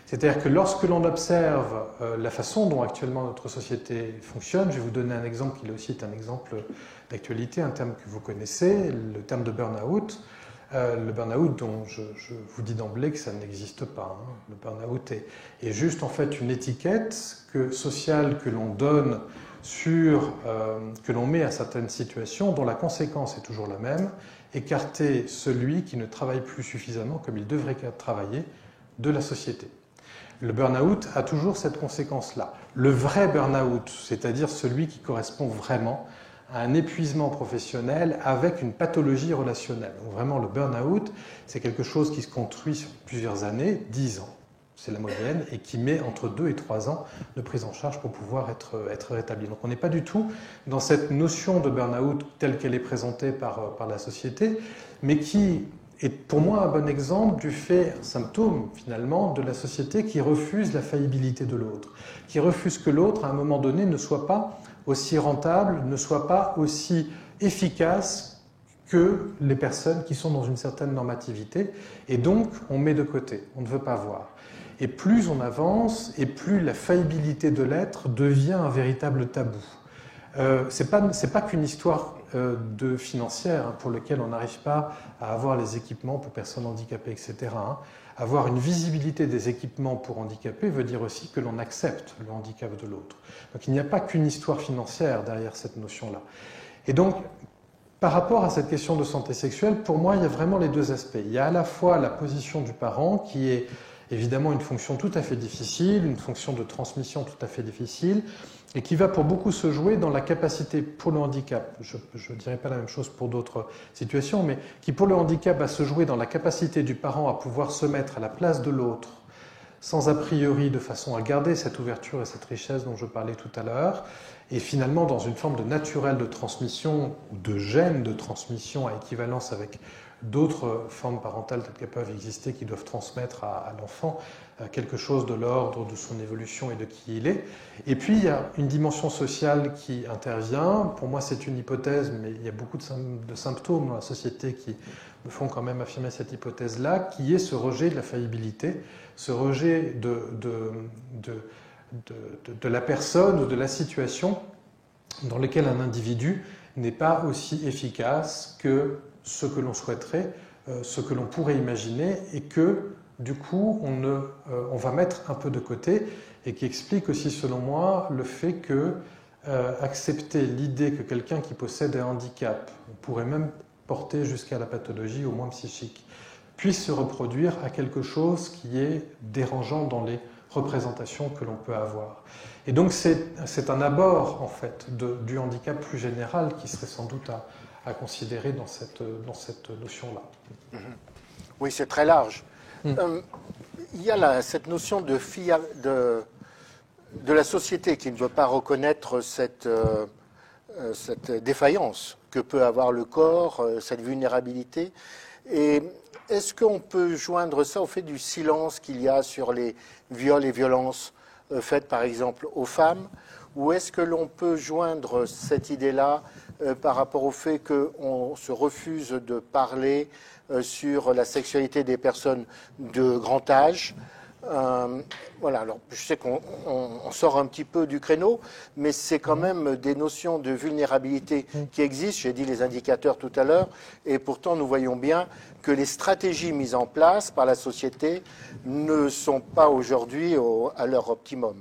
C'est-à-dire que lorsque l'on observe la façon dont actuellement notre société fonctionne, je vais vous donner un exemple qui là aussi est un exemple d'actualité, un terme que vous connaissez, le terme de burn-out. Le burn-out, dont je vous dis d'emblée que ça n'existe pas. Hein. Le burn-out est juste en fait une étiquette sociale que l'on donne que l'on met à certaines situations, dont la conséquence est toujours la même, écarter celui qui ne travaille plus suffisamment comme il devrait travailler de la société. Le burn-out a toujours cette conséquence-là. Le vrai burn-out, c'est-à-dire celui qui correspond vraiment à un épuisement professionnel avec une pathologie relationnelle. Donc vraiment, le burn-out, c'est quelque chose qui se construit sur plusieurs années, 10 ans, c'est la moyenne, et qui met entre 2 et 3 ans de prise en charge pour pouvoir être rétabli. Donc on n'est pas du tout dans cette notion de burn-out telle qu'elle est présentée par la société, mais qui est pour moi un bon exemple du fait, un symptôme finalement, de la société qui refuse la faillibilité de l'autre, qui refuse que l'autre, à un moment donné, ne soit pas aussi rentable, ne soit pas aussi efficace que les personnes qui sont dans une certaine normativité. Et donc, on met de côté, on ne veut pas voir. Et plus on avance, et plus la faillibilité de l'être devient un véritable tabou. C'est pas qu'une histoire de financière, hein, pour lequel on n'arrive pas à avoir les équipements pour personnes handicapées, etc. Hein. Avoir une visibilité des équipements pour handicapés veut dire aussi que l'on accepte le handicap de l'autre. Donc il n'y a pas qu'une histoire financière derrière cette notion-là. Et donc, par rapport à cette question de santé sexuelle, pour moi, il y a vraiment les deux aspects. Il y a à la fois la position du parent, qui est évidemment une fonction tout à fait difficile, une fonction de transmission tout à fait difficile, et qui va pour beaucoup se jouer dans la capacité pour le handicap, je ne dirais pas la même chose pour d'autres situations, mais qui pour le handicap va se jouer dans la capacité du parent à pouvoir se mettre à la place de l'autre, sans a priori, de façon à garder cette ouverture et cette richesse dont je parlais tout à l'heure, et finalement dans une forme de naturel de transmission, de gène de transmission à équivalence avec d'autres formes parentales telles qu'elles peuvent exister qui doivent transmettre à l'enfant quelque chose de l'ordre de son évolution et de qui il est. Et puis il y a une dimension sociale qui intervient. Pour moi c'est une hypothèse, mais il y a beaucoup de symptômes dans la société qui me font quand même affirmer cette hypothèse-là, qui est ce rejet de la faillibilité, ce rejet de la personne ou de la situation dans laquelle un individu n'est pas aussi efficace que ce que l'on souhaiterait, ce que l'on pourrait imaginer, et que, du coup, on va mettre un peu de côté, et qui explique aussi, selon moi, le fait que accepter l'idée que quelqu'un qui possède un handicap, on pourrait même porter jusqu'à la pathologie, au moins psychique, puisse se reproduire à quelque chose qui est dérangeant dans les représentations que l'on peut avoir. Et donc c'est un abord, en fait, du handicap plus général qui serait sans doute à considérer dans cette notion-là. Oui, c'est très large. Il y a cette notion de la société qui ne veut pas reconnaître cette défaillance que peut avoir le corps, cette vulnérabilité. Et est-ce qu'on peut joindre ça au fait du silence qu'il y a sur les viols et violences faites par exemple aux femmes, ou est-ce que l'on peut joindre cette idée-là par rapport au fait qu'on se refuse de parler sur la sexualité des personnes de grand âge? Voilà, alors je sais qu'on sort un petit peu du créneau, mais c'est quand même des notions de vulnérabilité qui existent. J'ai dit les indicateurs tout à l'heure, et pourtant nous voyons bien que les stratégies mises en place par la société ne sont pas aujourd'hui à leur optimum.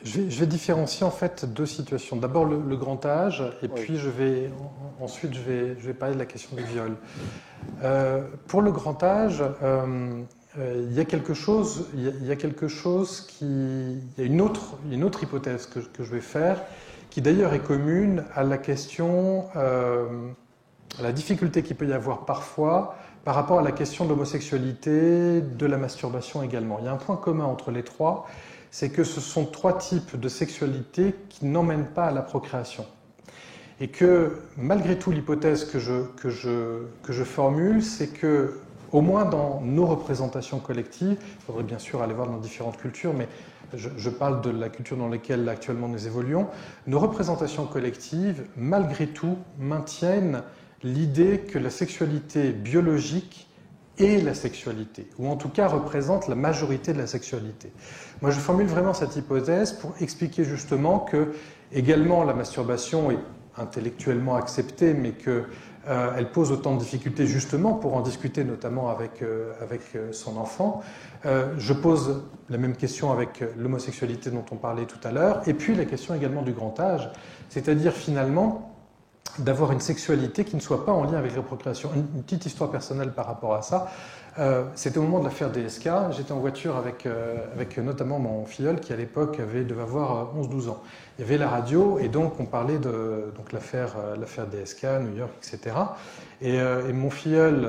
Je vais différencier en fait deux situations. D'abord le grand âge, et puis ensuite je vais parler de la question du viol. Pour le grand âge, il y a une autre hypothèse que je vais faire, qui d'ailleurs est commune à la question, à la difficulté qu'il peut y avoir parfois par rapport à la question de l'homosexualité, de la masturbation également. Il y a un point commun entre les trois, c'est que ce sont trois types de sexualité qui n'emmènent pas à la procréation. Et que, malgré tout, l'hypothèse que je formule, c'est que, au moins dans nos représentations collectives, il faudrait bien sûr aller voir dans différentes cultures, mais je parle de la culture dans laquelle actuellement nous évoluons, nos représentations collectives, malgré tout, maintiennent l'idée que la sexualité biologique est la sexualité, ou en tout cas représente la majorité de la sexualité. Moi, je formule vraiment cette hypothèse pour expliquer justement que, également, la masturbation est intellectuellement acceptée, mais que elle pose autant de difficultés justement pour en discuter notamment avec son enfant. Je pose la même question avec l'homosexualité dont on parlait tout à l'heure, et puis la question également du grand âge, c'est-à-dire finalement d'avoir une sexualité qui ne soit pas en lien avec la procréation. Une petite histoire personnelle par rapport à ça. C'était au moment de l'affaire DSK, j'étais en voiture avec notamment mon filleul qui à l'époque devait avoir 11-12 ans. Il y avait la radio et donc on parlait de l'affaire DSK, New York, etc. Et mon filleul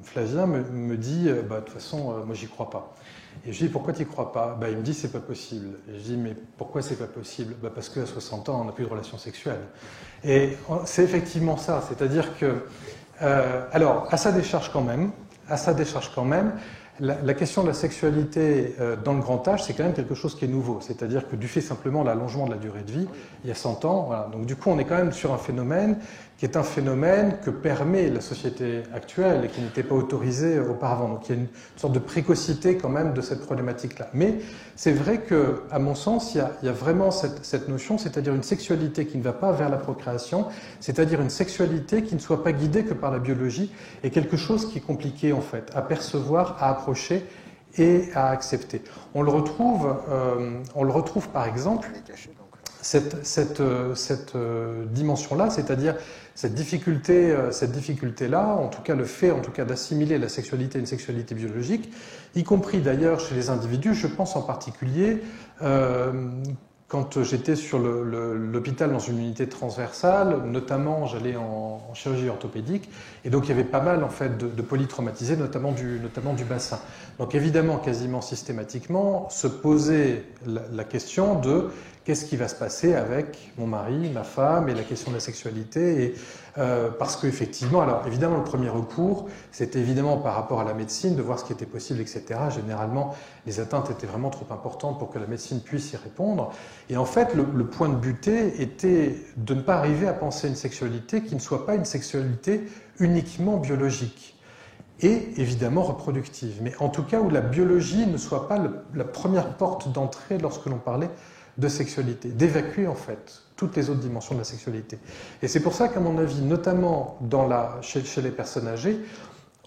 Flavien me dit de toute façon, moi j'y crois pas. Et je dis pourquoi tu n'y crois pas? Il me dit c'est pas possible. Et je dis mais pourquoi c'est pas possible? Parce qu'à 60 ans on n'a plus de relations sexuelles. Et c'est effectivement ça, c'est-à-dire que alors à sa décharge quand même, la question de la sexualité dans le grand âge, c'est quand même quelque chose qui est nouveau. C'est-à-dire que du fait simplement de l'allongement de la durée de vie, il y a 100 ans, voilà. Donc du coup, on est quand même sur un phénomène qui est un phénomène que permet la société actuelle et qui n'était pas autorisé auparavant. Donc il y a une sorte de précocité quand même de cette problématique-là. Mais c'est vrai que, à mon sens, il y a vraiment cette notion, c'est-à-dire une sexualité qui ne va pas vers la procréation, c'est-à-dire une sexualité qui ne soit pas guidée que par la biologie, est quelque chose qui est compliqué en fait à percevoir, à approcher et à accepter. On le retrouve par exemple cette dimension-là, c'est-à-dire cette difficulté-là, en tout cas le fait d'assimiler la sexualité à une sexualité biologique, y compris d'ailleurs chez les individus. Je pense en particulier quand j'étais sur l'hôpital dans une unité transversale, notamment j'allais en chirurgie orthopédique, et donc il y avait pas mal en fait de polytraumatisés, notamment du bassin. Donc évidemment, quasiment systématiquement, se posait la question de qu'est-ce qui va se passer avec mon mari, ma femme, et la question de la sexualité. Et, parce qu'effectivement, alors évidemment, le premier recours, c'était évidemment par rapport à la médecine, de voir ce qui était possible, etc. Généralement, les atteintes étaient vraiment trop importantes pour que la médecine puisse y répondre. Et en fait, le point de butée était de ne pas arriver à penser une sexualité qui ne soit pas une sexualité uniquement biologique et évidemment reproductive, mais en tout cas où la biologie ne soit pas la première porte d'entrée lorsque l'on parlait de sexualité, d'évacuer en fait toutes les autres dimensions de la sexualité. Et c'est pour ça qu'à mon avis, notamment chez les personnes âgées,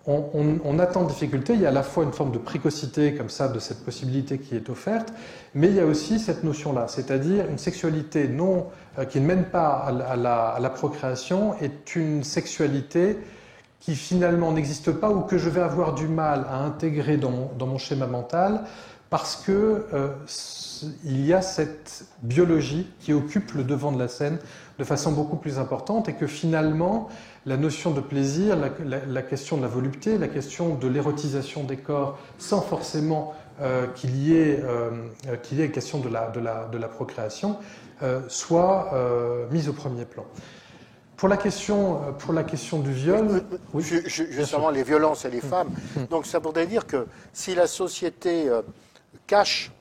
on attend de difficulté. Il y a à la fois une forme de précocité comme ça de cette possibilité qui est offerte, mais il y a aussi cette notion-là, c'est-à-dire une sexualité qui ne mène pas à la procréation est une sexualité qui finalement n'existe pas ou que je vais avoir du mal à intégrer dans mon schéma mental parce que il y a cette biologie qui occupe le devant de la scène de façon beaucoup plus importante et que finalement la notion de plaisir, la question de la volupté, la question de l'érotisation des corps sans forcément qu'il y ait une question de la procréation soit mise au premier plan. Pour la question du viol... Oui. Justement, les violences et les femmes. Donc ça voudrait dire que si la société cache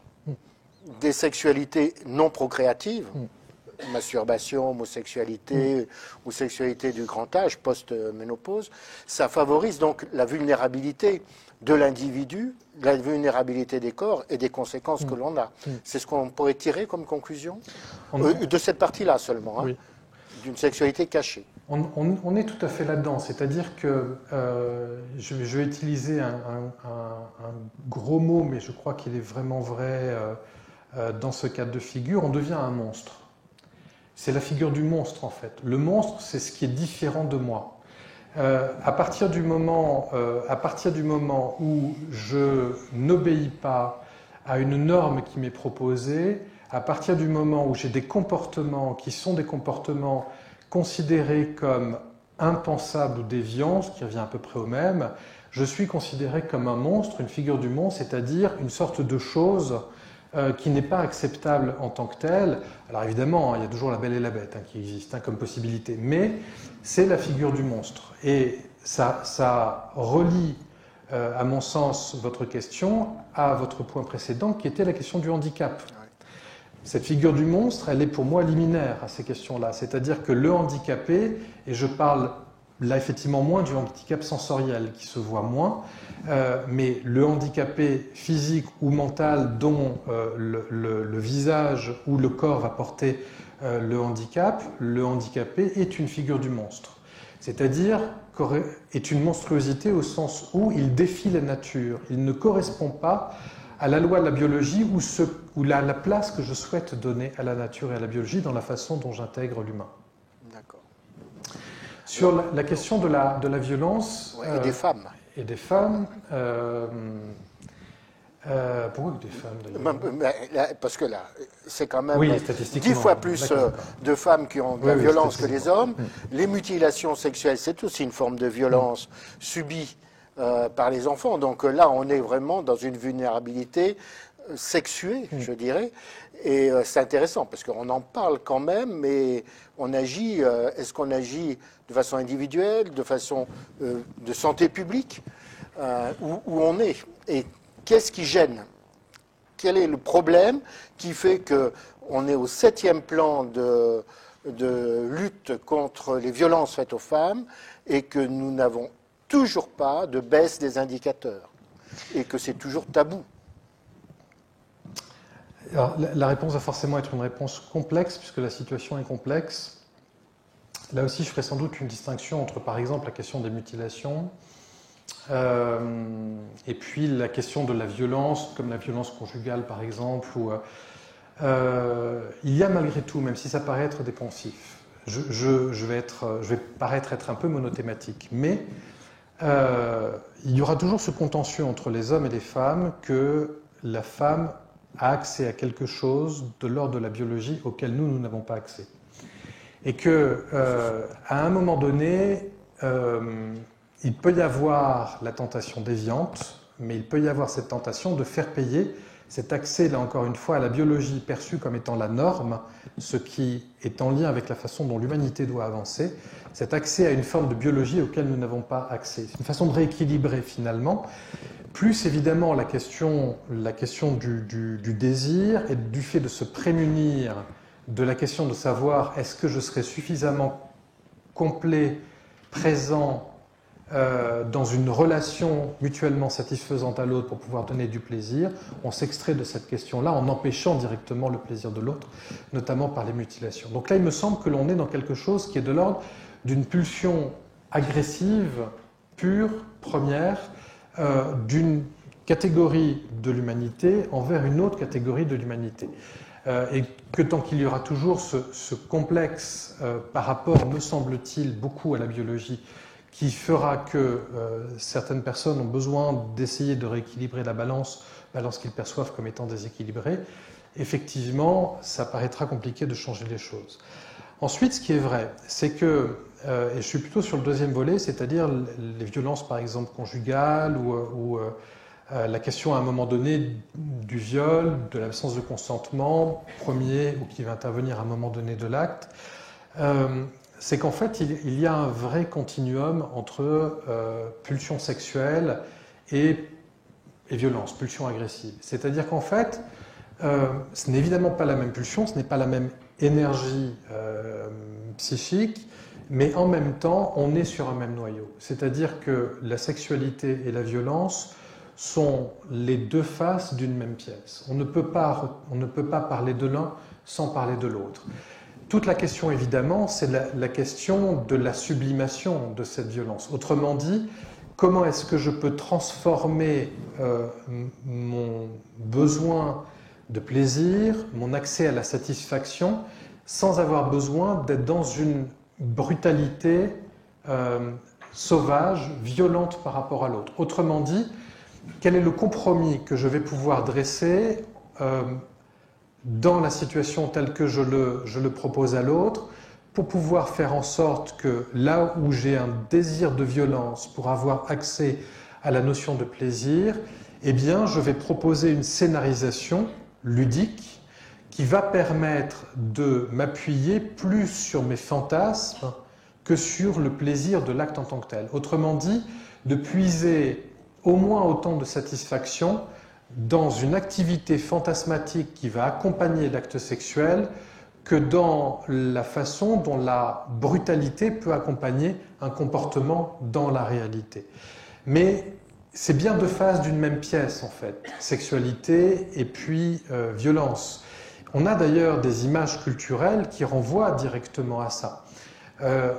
des sexualités non procréatives, masturbation, homosexualité ou sexualité du grand âge, post-ménopause, ça favorise donc la vulnérabilité de l'individu, la vulnérabilité des corps et des conséquences que l'on a. C'est ce qu'on pourrait tirer comme conclusion de cette partie-là seulement. Hein. Oui. D'une sexualité cachée. On est tout à fait là-dedans, c'est-à-dire que je vais utiliser un gros mot, mais je crois qu'il est vraiment vrai dans ce cas de figure, on devient un monstre. C'est la figure du monstre en fait. Le monstre, c'est ce qui est différent de moi. À partir du moment où je n'obéis pas à une norme qui m'est proposée, à partir du moment où j'ai des comportements qui sont des comportements considérés comme impensables ou déviants, ce qui revient à peu près au même, je suis considéré comme un monstre, une figure du monstre, c'est-à-dire une sorte de chose qui n'est pas acceptable en tant que telle. Alors évidemment, il y a toujours la belle et la bête qui existent comme possibilité, mais c'est la figure du monstre. Et ça relie, à mon sens, votre question à votre point précédent, qui était la question du handicap. Cette figure du monstre, elle est pour moi liminaire à ces questions-là. C'est-à-dire que le handicapé, et je parle là effectivement moins du handicap sensoriel qui se voit moins, mais le handicapé physique ou mental dont le visage ou le corps va porter le handicapé est une figure du monstre. c'est-à-dire est une monstruosité au sens où il défie la nature. Il ne correspond pas à la loi de la biologie ou la place que je souhaite donner à la nature et à la biologie dans la façon dont j'intègre l'humain. D'accord. Sur la question de la violence... Ouais, et des femmes. Et des femmes... pourquoi des femmes d'ailleurs? Parce que là, c'est quand même oui, 10 fois plus de femmes qui ont de la violence que les hommes. Les mutilations sexuelles, c'est aussi une forme de violence subie par les enfants. Donc là, on est vraiment dans une vulnérabilité sexuée, je dirais. Et c'est intéressant parce qu'on en parle quand même, mais on agit. Est-ce qu'on agit de façon individuelle, de façon de santé publique, où on est? Et qu'est-ce qui gêne? Quel est le problème qui fait qu'on est au 7e plan de lutte contre les violences faites aux femmes et que nous n'avons toujours pas de baisse des indicateurs et que c'est toujours tabou? Alors, la réponse va forcément être une réponse complexe puisque la situation est complexe. Là aussi, je ferai sans doute une distinction entre, par exemple, la question des mutilations et puis la question de la violence, comme la violence conjugale, par exemple, où il y a malgré tout, même si ça paraît être dépensif, je vais paraître être un peu monothématique, mais il y aura toujours ce contentieux entre les hommes et les femmes que la femme a accès à quelque chose de l'ordre de la biologie auquel nous n'avons pas accès. Et que, à un moment donné, il peut y avoir la tentation déviante, mais il peut y avoir cette tentation de faire payer cet accès, là encore une fois, à la biologie perçue comme étant la norme, ce qui est en lien avec la façon dont l'humanité doit avancer, cet accès à une forme de biologie auquel nous n'avons pas accès. C'est une façon de rééquilibrer finalement, plus évidemment la question du désir et du fait de se prémunir de la question de savoir est-ce que je serai suffisamment complet, présent, dans une relation mutuellement satisfaisante à l'autre pour pouvoir donner du plaisir, on s'extrait de cette question-là en empêchant directement le plaisir de l'autre, notamment par les mutilations. Donc là, il me semble que l'on est dans quelque chose qui est de l'ordre d'une pulsion agressive, pure, première, d'une catégorie de l'humanité envers une autre catégorie de l'humanité. Et que tant qu'il y aura toujours ce complexe par rapport, me semble-t-il, beaucoup à la biologie, qui fera que certaines personnes ont besoin d'essayer de rééquilibrer la balance qu'ils perçoivent comme étant déséquilibrée, effectivement, ça paraîtra compliqué de changer les choses. Ensuite, ce qui est vrai, c'est que, et je suis plutôt sur le deuxième volet, c'est-à-dire les violences, par exemple, conjugales, ou la question à un moment donné du viol, de l'absence de consentement, premier, ou qui va intervenir à un moment donné de l'acte, c'est qu'en fait, il y a un vrai continuum entre pulsion sexuelle et violence, pulsion agressive. C'est-à-dire qu'en fait, ce n'est évidemment pas la même pulsion, ce n'est pas la même énergie psychique, mais en même temps, on est sur un même noyau. C'est-à-dire que la sexualité et la violence sont les deux faces d'une même pièce. On ne peut pas parler de l'un sans parler de l'autre. Toute la question, évidemment, c'est la question de la sublimation de cette violence. Autrement dit, comment est-ce que je peux transformer mon besoin de plaisir, mon accès à la satisfaction, sans avoir besoin d'être dans une brutalité sauvage, violente par rapport à l'autre. Autrement dit, quel est le compromis que je vais pouvoir dresser dans la situation telle que je le propose à l'autre, pour pouvoir faire en sorte que là où j'ai un désir de violence pour avoir accès à la notion de plaisir, eh bien, je vais proposer une scénarisation ludique qui va permettre de m'appuyer plus sur mes fantasmes que sur le plaisir de l'acte en tant que tel. Autrement dit, de puiser au moins autant de satisfaction dans une activité fantasmatique qui va accompagner l'acte sexuel que dans la façon dont la brutalité peut accompagner un comportement dans la réalité. Mais c'est bien deux faces d'une même pièce, en fait, sexualité et puis violence. On a d'ailleurs des images culturelles qui renvoient directement à ça.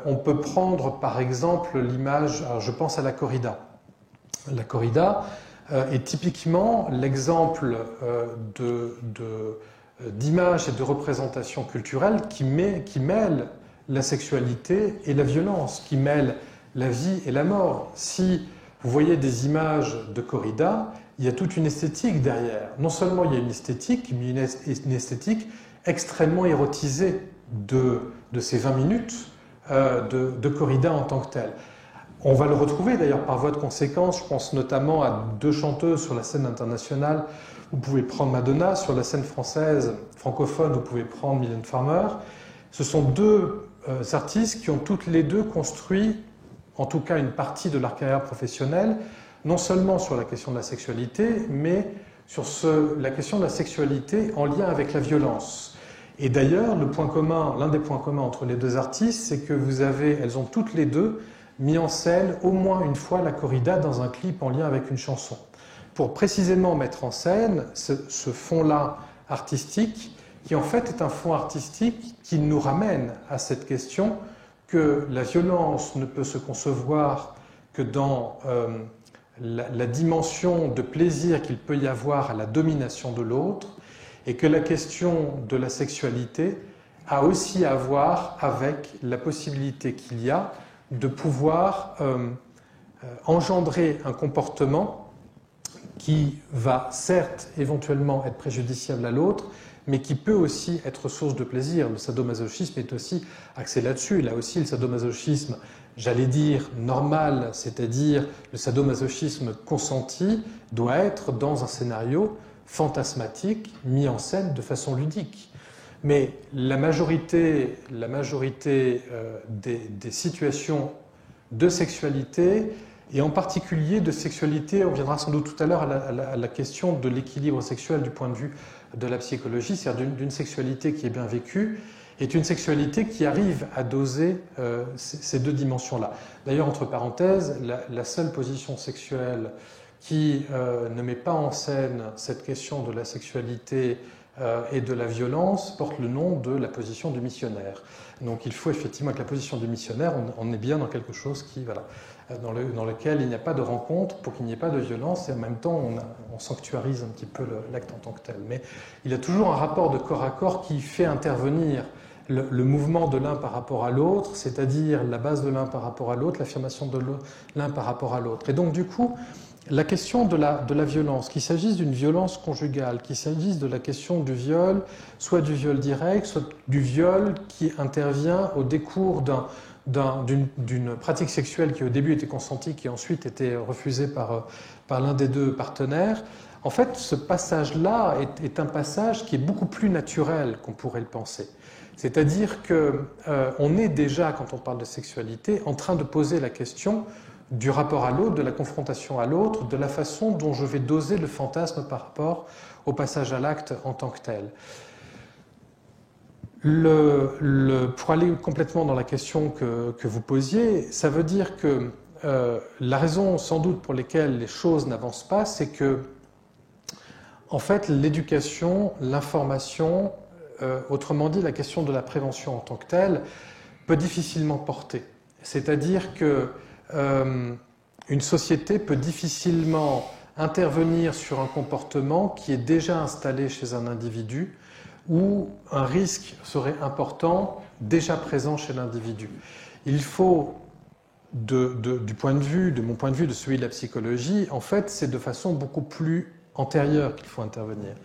On peut prendre par exemple l'image, alors je pense à la corrida. La corrida est typiquement l'exemple d'image et de représentation culturelle qui mêle la sexualité et la violence, qui mêle la vie et la mort. Si vous voyez des images de corrida, il y a toute une esthétique derrière. Non seulement il y a une esthétique, mais une esthétique extrêmement érotisée de ces 20 minutes de corrida en tant que telle. On va le retrouver d'ailleurs par voie de conséquence, je pense notamment à 2 chanteuses sur la scène internationale. Vous pouvez prendre Madonna, sur la scène française francophone, vous pouvez prendre Mylène Farmer. Ce sont 2 artistes qui ont toutes les 2 construit, en tout cas une partie de leur carrière professionnelle, non seulement sur la question de la sexualité, mais sur la question de la sexualité en lien avec la violence. Et d'ailleurs, l'un des points communs entre les 2 artistes, c'est que elles ont toutes les 2 mis en scène au moins une fois la corrida dans un clip en lien avec une chanson, pour précisément mettre en scène ce fond-là artistique, qui en fait est un fond artistique qui nous ramène à cette question que la violence ne peut se concevoir que dans la dimension de plaisir qu'il peut y avoir à la domination de l'autre, et que la question de la sexualité a aussi à voir avec la possibilité qu'il y a de pouvoir engendrer un comportement qui va certes éventuellement être préjudiciable à l'autre, mais qui peut aussi être source de plaisir. Le sadomasochisme est aussi axé là-dessus. Là aussi, le sadomasochisme, j'allais dire normal, c'est-à-dire le sadomasochisme consenti, doit être dans un scénario fantasmatique, mis en scène de façon ludique. Mais la majorité des situations de sexualité, et en particulier de sexualité, on viendra sans doute tout à l'heure à la question de l'équilibre sexuel du point de vue de la psychologie, c'est-à-dire d'une sexualité qui est bien vécue, est une sexualité qui arrive à doser ces 2 dimensions-là. D'ailleurs, entre parenthèses, la seule position sexuelle qui ne met pas en scène cette question de la sexualité et de la violence porte le nom de la position du missionnaire. Donc il faut effectivement que la position du missionnaire, on est bien dans quelque chose qui, voilà, dans lequel il n'y a pas de rencontre pour qu'il n'y ait pas de violence, et en même temps on sanctuarise un petit peu l'acte en tant que tel. Mais il y a toujours un rapport de corps à corps qui fait intervenir le mouvement de l'un par rapport à l'autre, c'est-à-dire la base de l'un par rapport à l'autre, l'affirmation de l'un par rapport à l'autre. Et donc du coup, la question de la violence, qu'il s'agisse d'une violence conjugale, qu'il s'agisse de la question du viol, soit du viol direct, soit du viol qui intervient au décours d'une pratique sexuelle qui au début était consentie, qui ensuite était refusée par l'un des 2 partenaires, en fait ce passage-là est un passage qui est beaucoup plus naturel qu'on pourrait le penser. C'est-à-dire qu'on est déjà, quand on parle de sexualité, en train de poser la question du rapport à l'autre, de la confrontation à l'autre, de la façon dont je vais doser le fantasme par rapport au passage à l'acte en tant que tel. Pour aller complètement dans la question que vous posiez, ça veut dire que la raison sans doute pour laquelle les choses n'avancent pas, c'est que en fait l'éducation, l'information, autrement dit la question de la prévention en tant que telle, peut difficilement porter. C'est-à-dire que une société peut difficilement intervenir sur un comportement qui est déjà installé chez un individu où un risque serait important, déjà présent chez l'individu. Il faut, de mon point de vue, de celui de la psychologie, en fait, c'est de façon beaucoup plus antérieure qu'il faut intervenir.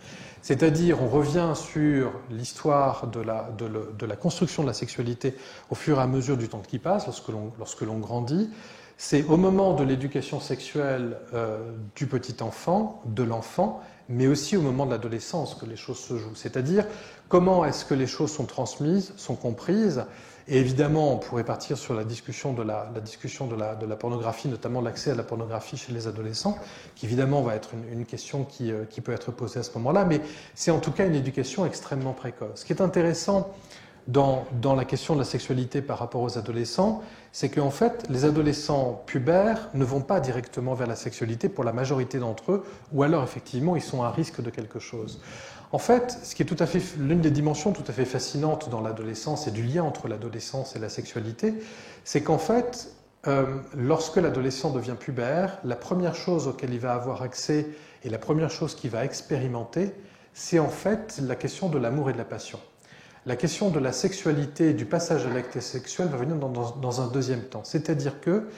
C'est-à-dire, on revient sur l'histoire de la construction de la sexualité au fur et à mesure du temps qui passe, lorsque l'on grandit. C'est au moment de l'éducation sexuelle du petit enfant, de l'enfant, mais aussi au moment de l'adolescence que les choses se jouent. C'est-à-dire, comment est-ce que les choses sont transmises, sont comprises. Et évidemment, on pourrait partir sur la discussion de la pornographie, notamment l'accès à la pornographie chez les adolescents, qui évidemment va être une question qui peut être posée à ce moment-là, mais c'est en tout cas une éducation extrêmement précoce. Ce qui est intéressant dans la question de la sexualité par rapport aux adolescents, c'est qu'en fait, les adolescents pubères ne vont pas directement vers la sexualité pour la majorité d'entre eux, ou alors effectivement, ils sont à risque de quelque chose. En fait, ce qui est tout à fait l'une des dimensions tout à fait fascinantes dans l'adolescence et du lien entre l'adolescence et la sexualité, c'est qu'en fait, lorsque l'adolescent devient pubère, la première chose auquel il va avoir accès et la première chose qu'il va expérimenter, c'est en fait la question de l'amour et de la passion. La question de la sexualité et du passage à l'acte sexuel va venir dans un deuxième temps. C'est-à-dire que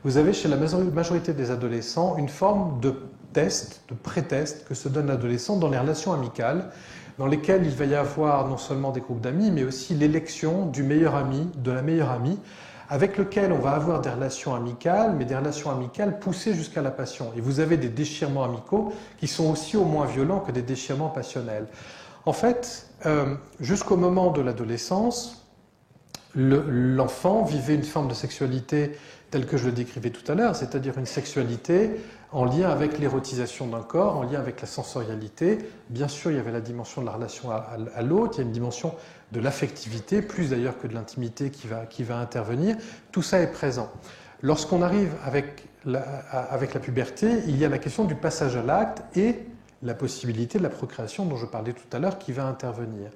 vous avez chez la majorité des adolescents une forme de test, de pré-test que se donne l'adolescent dans les relations amicales, dans lesquelles il va y avoir non seulement des groupes d'amis, mais aussi l'élection du meilleur ami, de la meilleure amie, avec lequel on va avoir des relations amicales, mais des relations amicales poussées jusqu'à la passion. Et vous avez des déchirements amicaux qui sont aussi au moins violents que des déchirements passionnels. En fait, jusqu'au moment de l'adolescence, l'enfant vivait une forme de sexualité telle que je le décrivais tout à l'heure, c'est-à-dire une sexualité en lien avec l'érotisation d'un corps, en lien avec la sensorialité. Bien sûr, il y avait la dimension de la relation à l'autre, il y a une dimension de l'affectivité, plus d'ailleurs que de l'intimité qui va intervenir. Tout ça est présent. Lorsqu'on arrive avec la puberté, il y a la question du passage à l'acte et la possibilité de la procréation dont je parlais tout à l'heure qui va intervenir.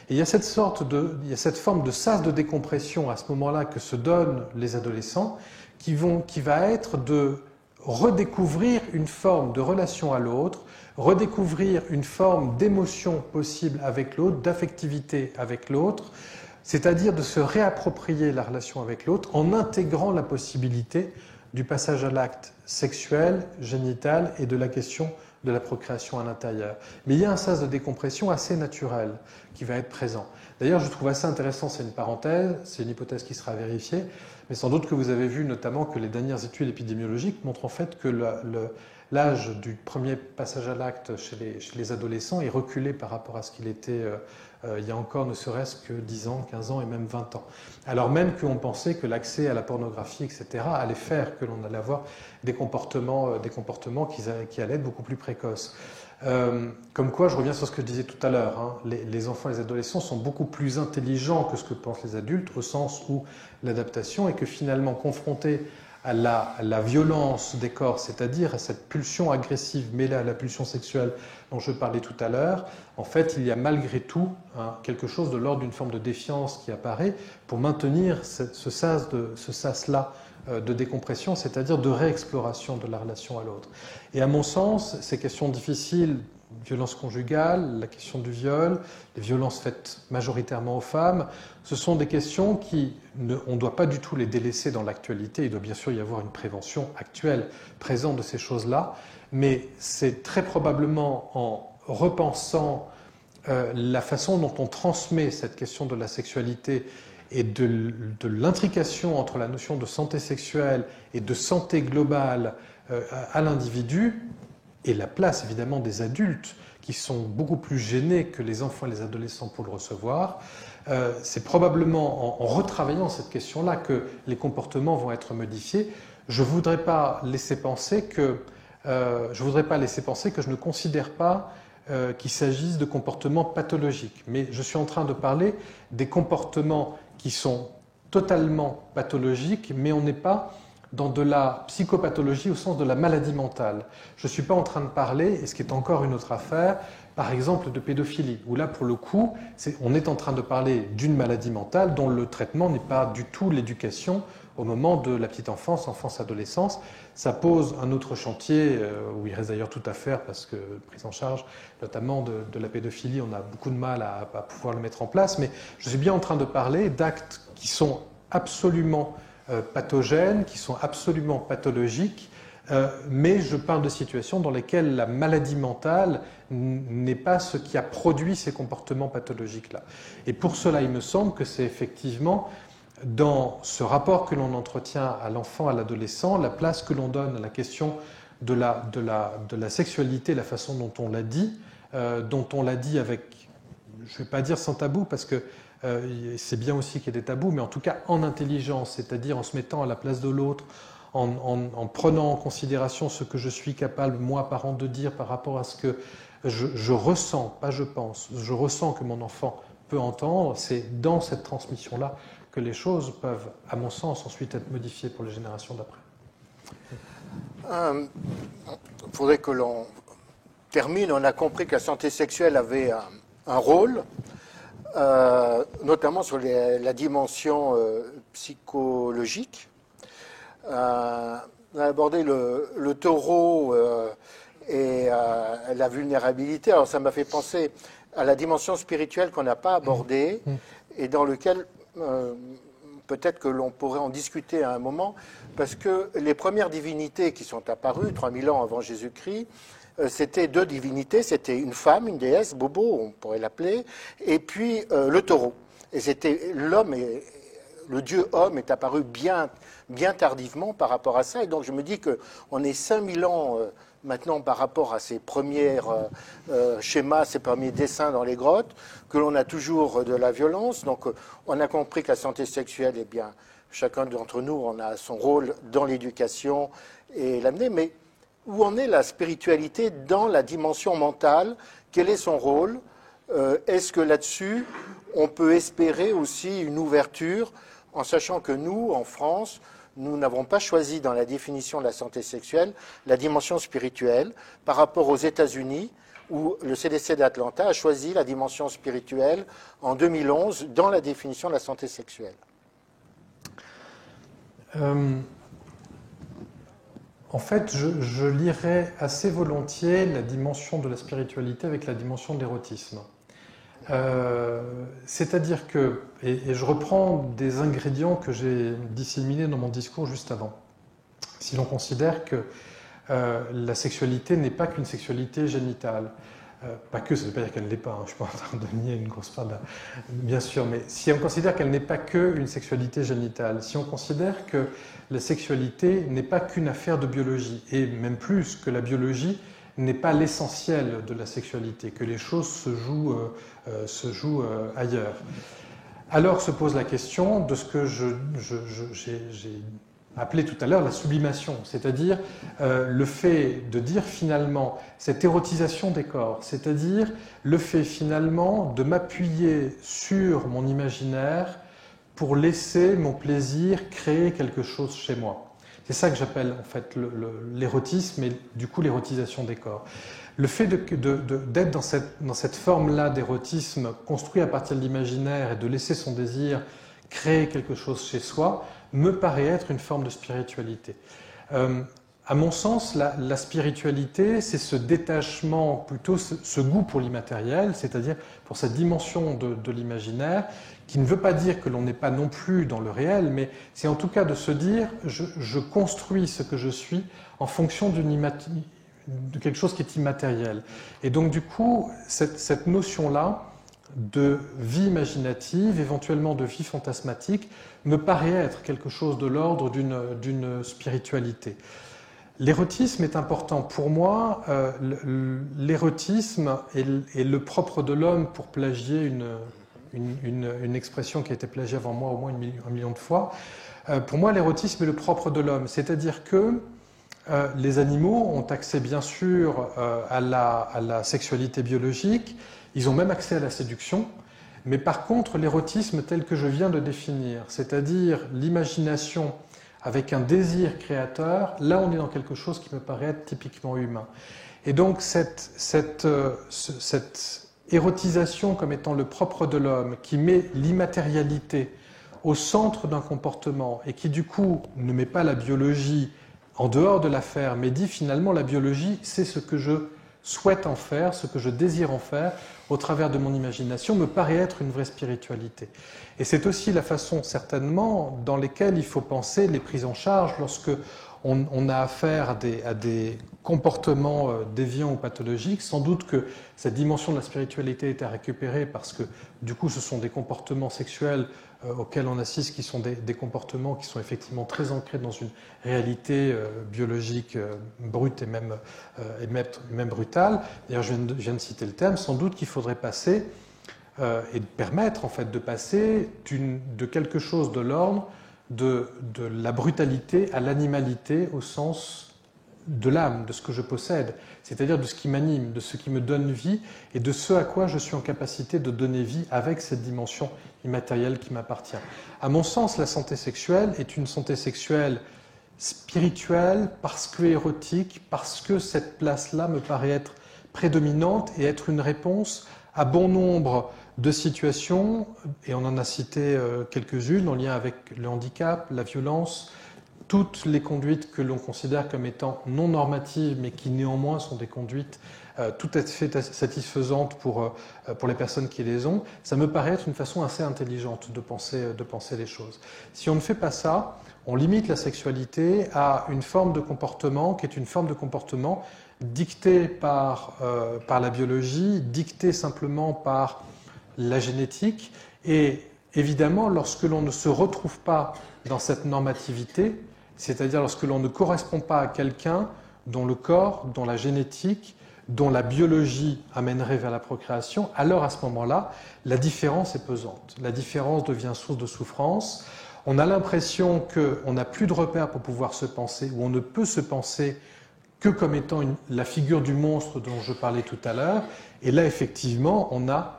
Et il y a cette forme de sas de décompression à ce moment-là que se donnent les adolescents qui va être de redécouvrir une forme de relation à l'autre, redécouvrir une forme d'émotion possible avec l'autre, d'affectivité avec l'autre, c'est-à-dire de se réapproprier la relation avec l'autre en intégrant la possibilité du passage à l'acte sexuel, génital et de la question de la procréation à l'intérieur. Mais il y a un sas de décompression assez naturel qui va être présent. D'ailleurs, je trouve assez intéressant, c'est une parenthèse, c'est une hypothèse qui sera vérifiée, mais sans doute que vous avez vu notamment que les dernières études épidémiologiques montrent en fait que l'âge du premier passage à l'acte chez les adolescents est reculé par rapport à ce qu'il était il y a encore ne serait-ce que 10 ans, 15 ans et même 20 ans. Alors même qu'on pensait que l'accès à la pornographie, etc., allait faire que l'on allait avoir des comportements qui allaient être beaucoup plus précoces. Comme quoi, je reviens sur ce que je disais tout à l'heure, hein, les enfants et les adolescents sont beaucoup plus intelligents que ce que pensent les adultes, au sens où l'adaptation est que finalement confrontés à la violence des corps, c'est-à-dire à cette pulsion agressive mêlée à la pulsion sexuelle dont je parlais tout à l'heure, en fait, il y a malgré tout quelque chose de l'ordre d'une forme de défiance qui apparaît pour maintenir ce sas-là de décompression, c'est-à-dire de réexploration de la relation à l'autre. Et à mon sens, ces questions difficiles, violence conjugale, la question du viol, les violences faites majoritairement aux femmes, ce sont des questions on ne doit pas du tout les délaisser dans l'actualité. Il doit bien sûr y avoir une prévention actuelle, présente de ces choses-là, mais c'est très probablement en repensant la façon dont on transmet cette question de la sexualité et de l'intrication entre la notion de santé sexuelle et de santé globale à l'individu, et la place évidemment des adultes qui sont beaucoup plus gênés que les enfants et les adolescents pour le recevoir, c'est probablement en retravaillant cette question-là que les comportements vont être modifiés. Je ne voudrais pas laisser penser que je ne considère pas qu'il s'agisse de comportements pathologiques, mais je suis en train de parler des comportements qui sont totalement pathologiques, mais on n'est pas dans de la psychopathologie au sens de la maladie mentale. Je ne suis pas en train de parler, et ce qui est encore une autre affaire, par exemple de pédophilie, où là pour le coup, on est en train de parler d'une maladie mentale dont le traitement n'est pas du tout l'éducation au moment de la petite enfance, adolescence. Ça pose un autre chantier, où il reste d'ailleurs tout à faire, parce que prise en charge, notamment de la pédophilie, on a beaucoup de mal à pouvoir le mettre en place, mais je suis bien en train de parler d'actes qui sont absolument pathogènes, qui sont absolument pathologiques, mais je parle de situations dans lesquelles la maladie mentale n'est pas ce qui a produit ces comportements pathologiques-là. Et pour cela, il me semble que c'est effectivement dans ce rapport que l'on entretient à l'enfant, à l'adolescent, la place que l'on donne à la question de la sexualité, la façon dont on l'a dit avec, je ne vais pas dire sans tabou, parce que c'est bien aussi qu'il y ait des tabous, mais en tout cas en intelligence, c'est-à-dire en se mettant à la place de l'autre, en prenant en considération ce que je suis capable, moi, parent, de dire par rapport à ce que je ressens, pas je pense, je ressens que mon enfant peut entendre, c'est dans cette transmission-là que les choses peuvent, à mon sens, ensuite être modifiées pour les générations d'après. Il faudrait que l'on termine. On a compris que la santé sexuelle avait un rôle, notamment sur la dimension psychologique. On a abordé le taureau et la vulnérabilité. Alors ça m'a fait penser à la dimension spirituelle qu'on n'a pas abordée et dans lequel peut-être que l'on pourrait en discuter à un moment, parce que les premières divinités qui sont apparues 3000 ans avant Jésus-Christ, c'était deux divinités, c'était une femme, une déesse, Bobo, on pourrait l'appeler, et puis le taureau. Et c'était l'homme, le dieu homme est apparu bien tardivement par rapport à ça, et donc je me dis qu'on est 5000 ans maintenant par rapport à ces premiers schémas, ces premiers dessins dans les grottes, que l'on a toujours de la violence. Donc on a compris que la santé sexuelle, eh bien, chacun d'entre nous, on a son rôle dans l'éducation et l'amener, mais où en est la spiritualité dans la dimension mentale? Quel est son rôle? Est-ce que là-dessus, on peut espérer aussi une ouverture, en sachant que nous, en France, nous n'avons pas choisi dans la définition de la santé sexuelle la dimension spirituelle par rapport aux États-Unis, où le CDC d'Atlanta a choisi la dimension spirituelle en 2011 dans la définition de la santé sexuelle. En fait, je lirais assez volontiers la dimension de la spiritualité avec la dimension de l'érotisme. C'est-à-dire que, et je reprends des ingrédients que j'ai disséminés dans mon discours juste avant, si l'on considère que la sexualité n'est pas qu'une sexualité génitale, pas que, ça ne veut pas dire qu'elle ne l'est pas, hein, je ne suis pas en train de nier une grosse part, bien sûr, mais si on considère qu'elle n'est pas qu'une sexualité génitale, si on considère que la sexualité n'est pas qu'une affaire de biologie, et même plus que la biologie n'est pas l'essentiel de la sexualité, que les choses se jouent ailleurs. Alors se pose la question de ce que j'ai appelé tout à l'heure la sublimation, c'est-à-dire le fait de dire finalement cette érotisation des corps, c'est-à-dire le fait finalement de m'appuyer sur mon imaginaire pour laisser mon plaisir créer quelque chose chez moi. C'est ça que j'appelle en fait l'érotisme et du coup l'érotisation des corps. Le fait d'être dans cette forme-là d'érotisme construit à partir de l'imaginaire et de laisser son désir créer quelque chose chez soi me paraît être une forme de spiritualité. À mon sens, la spiritualité, c'est ce détachement, plutôt ce goût pour l'immatériel, c'est-à-dire pour cette dimension de l'imaginaire, qui ne veut pas dire que l'on n'est pas non plus dans le réel, mais c'est en tout cas de se dire je construis ce que je suis en fonction de quelque chose qui est immatériel. Et donc du coup, cette notion-là de vie imaginative, éventuellement de vie fantasmatique, me paraît être quelque chose de l'ordre d'une spiritualité. L'érotisme est important pour moi. L'érotisme est le propre de l'homme, pour plagier une expression qui a été plagiée avant moi au moins un million de fois. Pour moi, l'érotisme est le propre de l'homme, c'est-à-dire que les animaux ont accès bien sûr à la sexualité biologique, ils ont même accès à la séduction, mais par contre l'érotisme tel que je viens de définir, c'est-à-dire l'imagination avec un désir créateur, là on est dans quelque chose qui me paraît être typiquement humain. Et donc cette érotisation comme étant le propre de l'homme, qui met l'immatérialité au centre d'un comportement et qui du coup ne met pas la biologie en dehors de l'affaire, mais dit finalement la biologie c'est ce que je souhaite en faire, ce que je désire en faire au travers de mon imagination, me paraît être une vraie spiritualité. Et c'est aussi la façon certainement dans laquelle il faut penser les prises en charge lorsque on a affaire à des comportements déviants ou pathologiques. Sans doute que cette dimension de la spiritualité est à récupérer parce que du coup ce sont des comportements sexuels auxquels on assiste qui sont des comportements qui sont effectivement très ancrés dans une réalité biologique brute et même brutale. D'ailleurs je viens de citer le terme, sans doute qu'il faudrait passer et permettre en fait de passer de quelque chose de l'ordre de la brutalité à l'animalité au sens de l'âme, de ce que je possède, c'est-à-dire de ce qui m'anime, de ce qui me donne vie et de ce à quoi je suis en capacité de donner vie avec cette dimension immatérielle qui m'appartient. À mon sens, la santé sexuelle est une santé sexuelle spirituelle parce que érotique, parce que cette place-là me paraît être prédominante et être une réponse à bon nombre de situations, et on en a cité quelques-unes en lien avec le handicap, la violence, toutes les conduites que l'on considère comme étant non normatives, mais qui néanmoins sont des conduites tout à fait satisfaisantes pour les personnes qui les ont, ça me paraît être une façon assez intelligente de penser les choses. Si on ne fait pas ça, on limite la sexualité à une forme de comportement qui est une forme de comportement dictée par la biologie, dictée simplement par la génétique, et évidemment, lorsque l'on ne se retrouve pas dans cette normativité, c'est-à-dire lorsque l'on ne correspond pas à quelqu'un dont le corps, dont la génétique, dont la biologie amènerait vers la procréation, alors à ce moment-là, la différence est pesante. La différence devient source de souffrance. On a l'impression qu'on n'a plus de repères pour pouvoir se penser, ou on ne peut se penser que comme étant la figure du monstre dont je parlais tout à l'heure. Et là, effectivement, on a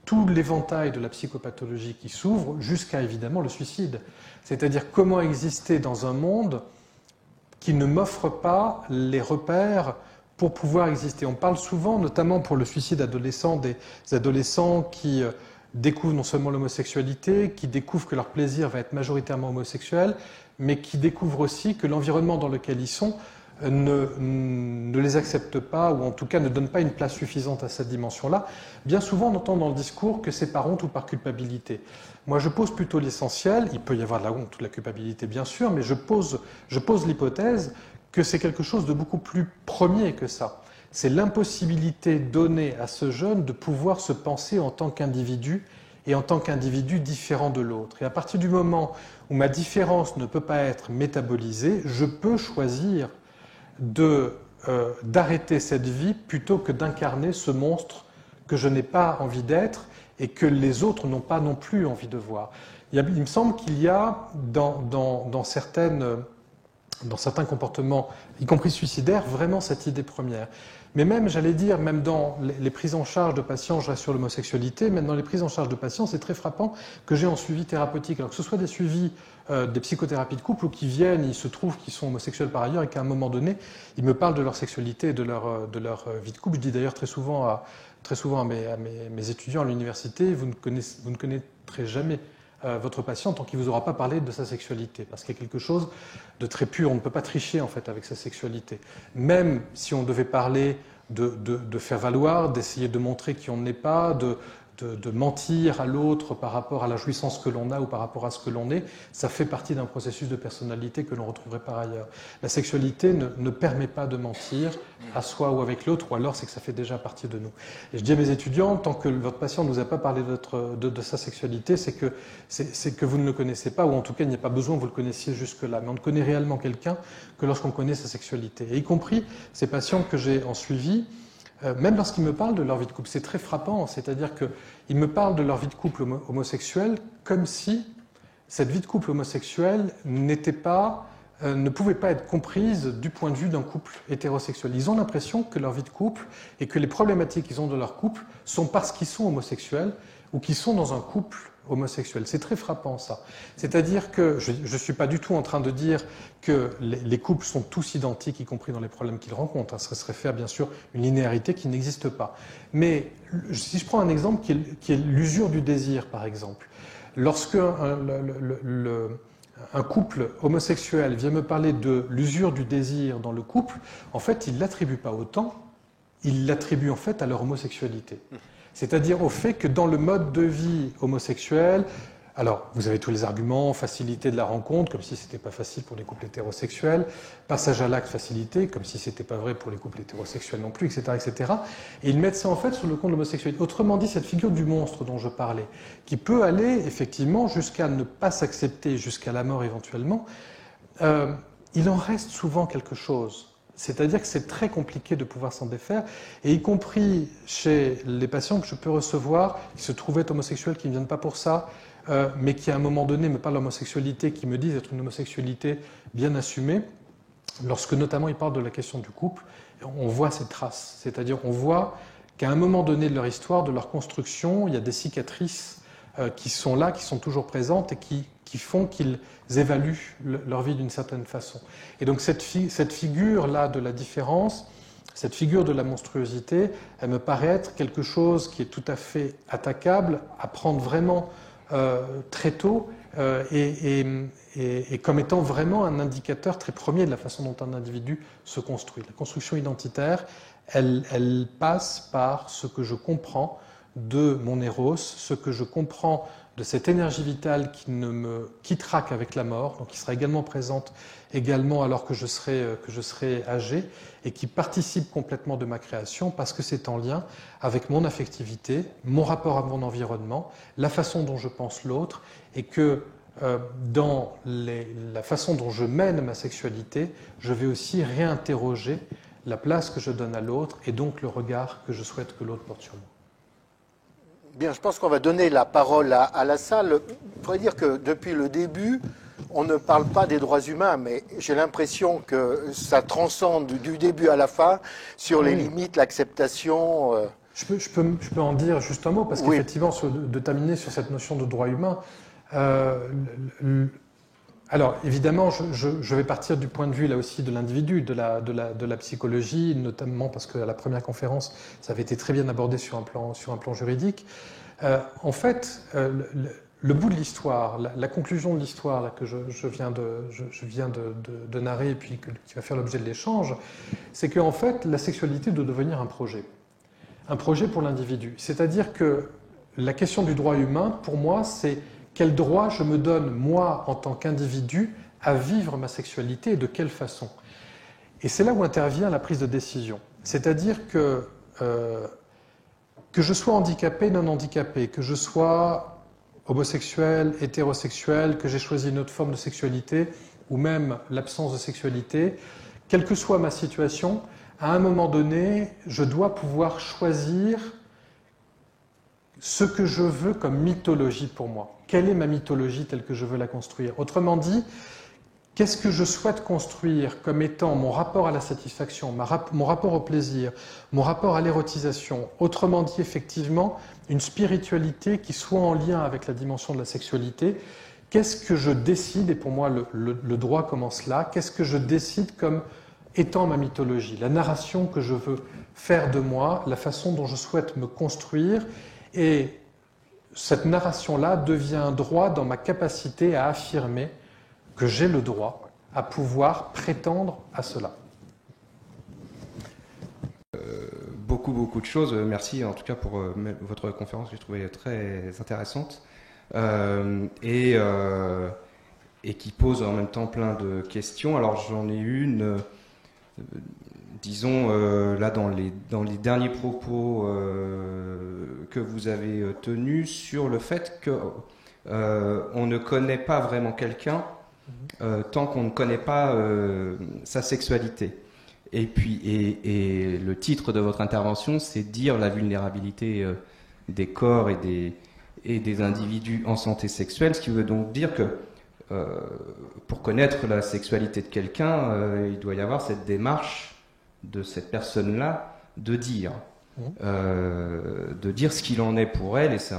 tout l'éventail de la psychopathologie qui s'ouvre jusqu'à évidemment le suicide. C'est-à-dire comment exister dans un monde qui ne m'offre pas les repères pour pouvoir exister. On parle souvent, notamment pour le suicide adolescent, des adolescents qui découvrent non seulement l'homosexualité, qui découvrent que leur plaisir va être majoritairement homosexuel, mais qui découvrent aussi que l'environnement dans lequel ils sont ne les accepte pas, ou en tout cas ne donne pas une place suffisante à cette dimension-là. Bien souvent, on entend dans le discours que c'est par honte ou par culpabilité. Moi, je pose plutôt l'essentiel. Il peut y avoir de la honte ou de la culpabilité, bien sûr, mais je pose l'hypothèse que c'est quelque chose de beaucoup plus premier que ça. C'est l'impossibilité donnée à ce jeune de pouvoir se penser en tant qu'individu et en tant qu'individu différent de l'autre. Et à partir du moment où ma différence ne peut pas être métabolisée, je peux choisir d'arrêter cette vie plutôt que d'incarner ce monstre que je n'ai pas envie d'être et que les autres n'ont pas non plus envie de voir. Il me semble qu'il y a dans certains comportements, y compris suicidaires, vraiment cette idée première. Mais même, j'allais dire, même dans les prises en charge de patients, je reste sur l'homosexualité, même dans les prises en charge de patients, c'est très frappant que j'ai en suivi thérapeutique, alors que ce soit des suivis des psychothérapies de couple ou qui viennent, il se trouve qu'ils sont homosexuels par ailleurs et qu'à un moment donné, ils me parlent de leur sexualité et de leur vie de couple. Je dis d'ailleurs très souvent à mes étudiants à l'université, vous ne connaîtrez jamais votre patient tant qu'il ne vous aura pas parlé de sa sexualité, parce qu'il y a quelque chose de très pur, on ne peut pas tricher en fait avec sa sexualité. Même si on devait parler de faire valoir, d'essayer de montrer qui on n'est pas, de mentir à l'autre par rapport à la jouissance que l'on a ou par rapport à ce que l'on est, ça fait partie d'un processus de personnalité que l'on retrouverait par ailleurs. La sexualité ne permet pas de mentir à soi ou avec l'autre, ou alors c'est que ça fait déjà partie de nous. Et je dis à mes étudiants, tant que votre patient ne nous a pas parlé de sa sexualité, c'est que vous ne le connaissez pas, ou en tout cas il n'y a pas besoin que vous le connaissiez jusque-là. Mais on ne connaît réellement quelqu'un que lorsqu'on connaît sa sexualité. Et y compris ces patients que j'ai en suivi, même lorsqu'ils me parlent de leur vie de couple, c'est très frappant, c'est-à-dire qu'ils me parlent de leur vie de couple homosexuelle comme si cette vie de couple homosexuelle ne pouvait pas être comprise du point de vue d'un couple hétérosexuel. Ils ont l'impression que leur vie de couple et que les problématiques qu'ils ont de leur couple sont parce qu'ils sont homosexuels ou qu'ils sont dans un couple homosexuel. C'est très frappant ça. C'est-à-dire que je ne suis pas du tout en train de dire que les couples sont tous identiques, y compris dans les problèmes qu'ils rencontrent. Ce serait faire bien sûr une linéarité qui n'existe pas. Mais si je prends un exemple qui est l'usure du désir, par exemple. Lorsque un couple homosexuel vient me parler de l'usure du désir dans le couple, en fait, il ne l'attribue pas au temps, il l'attribue en fait à leur homosexualité. C'est-à-dire au fait que dans le mode de vie homosexuel, alors vous avez tous les arguments, facilité de la rencontre, comme si ce n'était pas facile pour les couples hétérosexuels, passage à l'acte facilité, comme si ce n'était pas vrai pour les couples hétérosexuels non plus, etc., etc. Et ils mettent ça en fait sur le compte de l'homosexualité. Autrement dit, cette figure du monstre dont je parlais, qui peut aller effectivement jusqu'à ne pas s'accepter, jusqu'à la mort éventuellement, il en reste souvent quelque chose. C'est-à-dire que c'est très compliqué de pouvoir s'en défaire, et y compris chez les patients que je peux recevoir, qui se trouvent être homosexuels, qui ne viennent pas pour ça, mais qui à un moment donné me parlent d'homosexualité, qui me disent être une homosexualité bien assumée, lorsque notamment il parle de la question du couple, on voit ces traces. C'est-à-dire on voit qu'à un moment donné de leur histoire, de leur construction, il y a des cicatrices qui sont là, qui sont toujours présentes et qui font qu'ils évaluent leur vie d'une certaine façon. Et donc cette figure-là de la différence, cette figure de la monstruosité, elle me paraît être quelque chose qui est tout à fait attaquable, à prendre vraiment très tôt et comme étant vraiment un indicateur très premier de la façon dont un individu se construit. La construction identitaire, elle passe par ce que je comprends de mon éros, ce que je comprends de cette énergie vitale qui ne me quittera qu'avec la mort, donc qui sera également présente également alors que je serai âgé, et qui participe complètement de ma création parce que c'est en lien avec mon affectivité, mon rapport à mon environnement, la façon dont je pense l'autre, et que dans la façon dont je mène ma sexualité, je vais aussi réinterroger la place que je donne à l'autre et donc le regard que je souhaite que l'autre porte sur moi. Bien, je pense qu'on va donner la parole à la salle. Il faudrait dire que depuis le début, on ne parle pas des droits humains, mais j'ai l'impression que ça transcende du début à la fin sur les limites, l'acceptation. Je peux en dire juste un mot, parce qu'effectivement, de terminer sur cette notion de droit humain, alors évidemment, je vais partir du point de vue là aussi de l'individu, de la psychologie, notamment parce qu'à la première conférence, ça avait été très bien abordé sur un plan juridique. En fait, le bout de l'histoire, la conclusion de l'histoire que je viens de narrer et puis qui va faire l'objet de l'échange, c'est qu'en fait, la sexualité doit devenir un projet pour l'individu. C'est-à-dire que la question du droit humain, pour moi, c'est quel droit je me donne, moi, en tant qu'individu, à vivre ma sexualité et de quelle façon. Et c'est là où intervient la prise de décision. C'est-à-dire que je sois handicapé, non handicapé, que je sois homosexuel, hétérosexuel, que j'ai choisi une autre forme de sexualité, ou même l'absence de sexualité, quelle que soit ma situation, à un moment donné, je dois pouvoir choisir ce que je veux comme mythologie pour moi. Quelle est ma mythologie telle que je veux la construire? Autrement dit, qu'est-ce que je souhaite construire comme étant mon rapport à la satisfaction, mon rapport au plaisir, mon rapport à l'érotisation? Autrement dit, effectivement, une spiritualité qui soit en lien avec la dimension de la sexualité. Qu'est-ce que je décide, et pour moi le droit commence là, qu'est-ce que je décide comme étant ma mythologie, la narration que je veux faire de moi, la façon dont je souhaite me construire, et cette narration-là devient un droit dans ma capacité à affirmer que j'ai le droit à pouvoir prétendre à cela. Beaucoup de choses. Merci en tout cas pour votre conférence que j'ai trouvée très intéressante et qui pose en même temps plein de questions. Alors j'en ai une, disons là dans les derniers propos que vous avez tenus sur le fait que on ne connaît pas vraiment quelqu'un tant qu'on ne connaît pas sa sexualité. Et puis, et le titre de votre intervention, c'est dire la vulnérabilité des corps et des individus en santé sexuelle, ce qui veut donc dire que pour connaître la sexualité de quelqu'un, il doit y avoir cette démarche de cette personne-là de dire ce qu'il en est pour elle, et c'est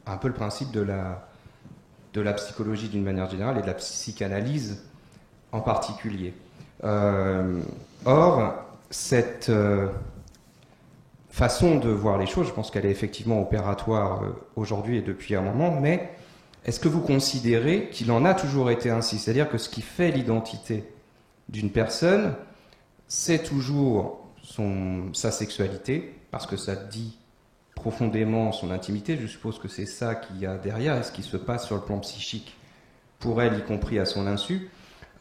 un peu le principe de la psychologie d'une manière générale et de la psychanalyse en particulier. Or, cette façon de voir les choses, je pense qu'elle est effectivement opératoire aujourd'hui et depuis un moment, mais est-ce que vous considérez qu'il en a toujours été ainsi? C'est-à-dire que ce qui fait l'identité d'une personne, c'est toujours sa sexualité, parce que ça dit profondément son intimité. Je suppose que c'est ça qu'il y a derrière et ce qui se passe sur le plan psychique pour elle, y compris à son insu.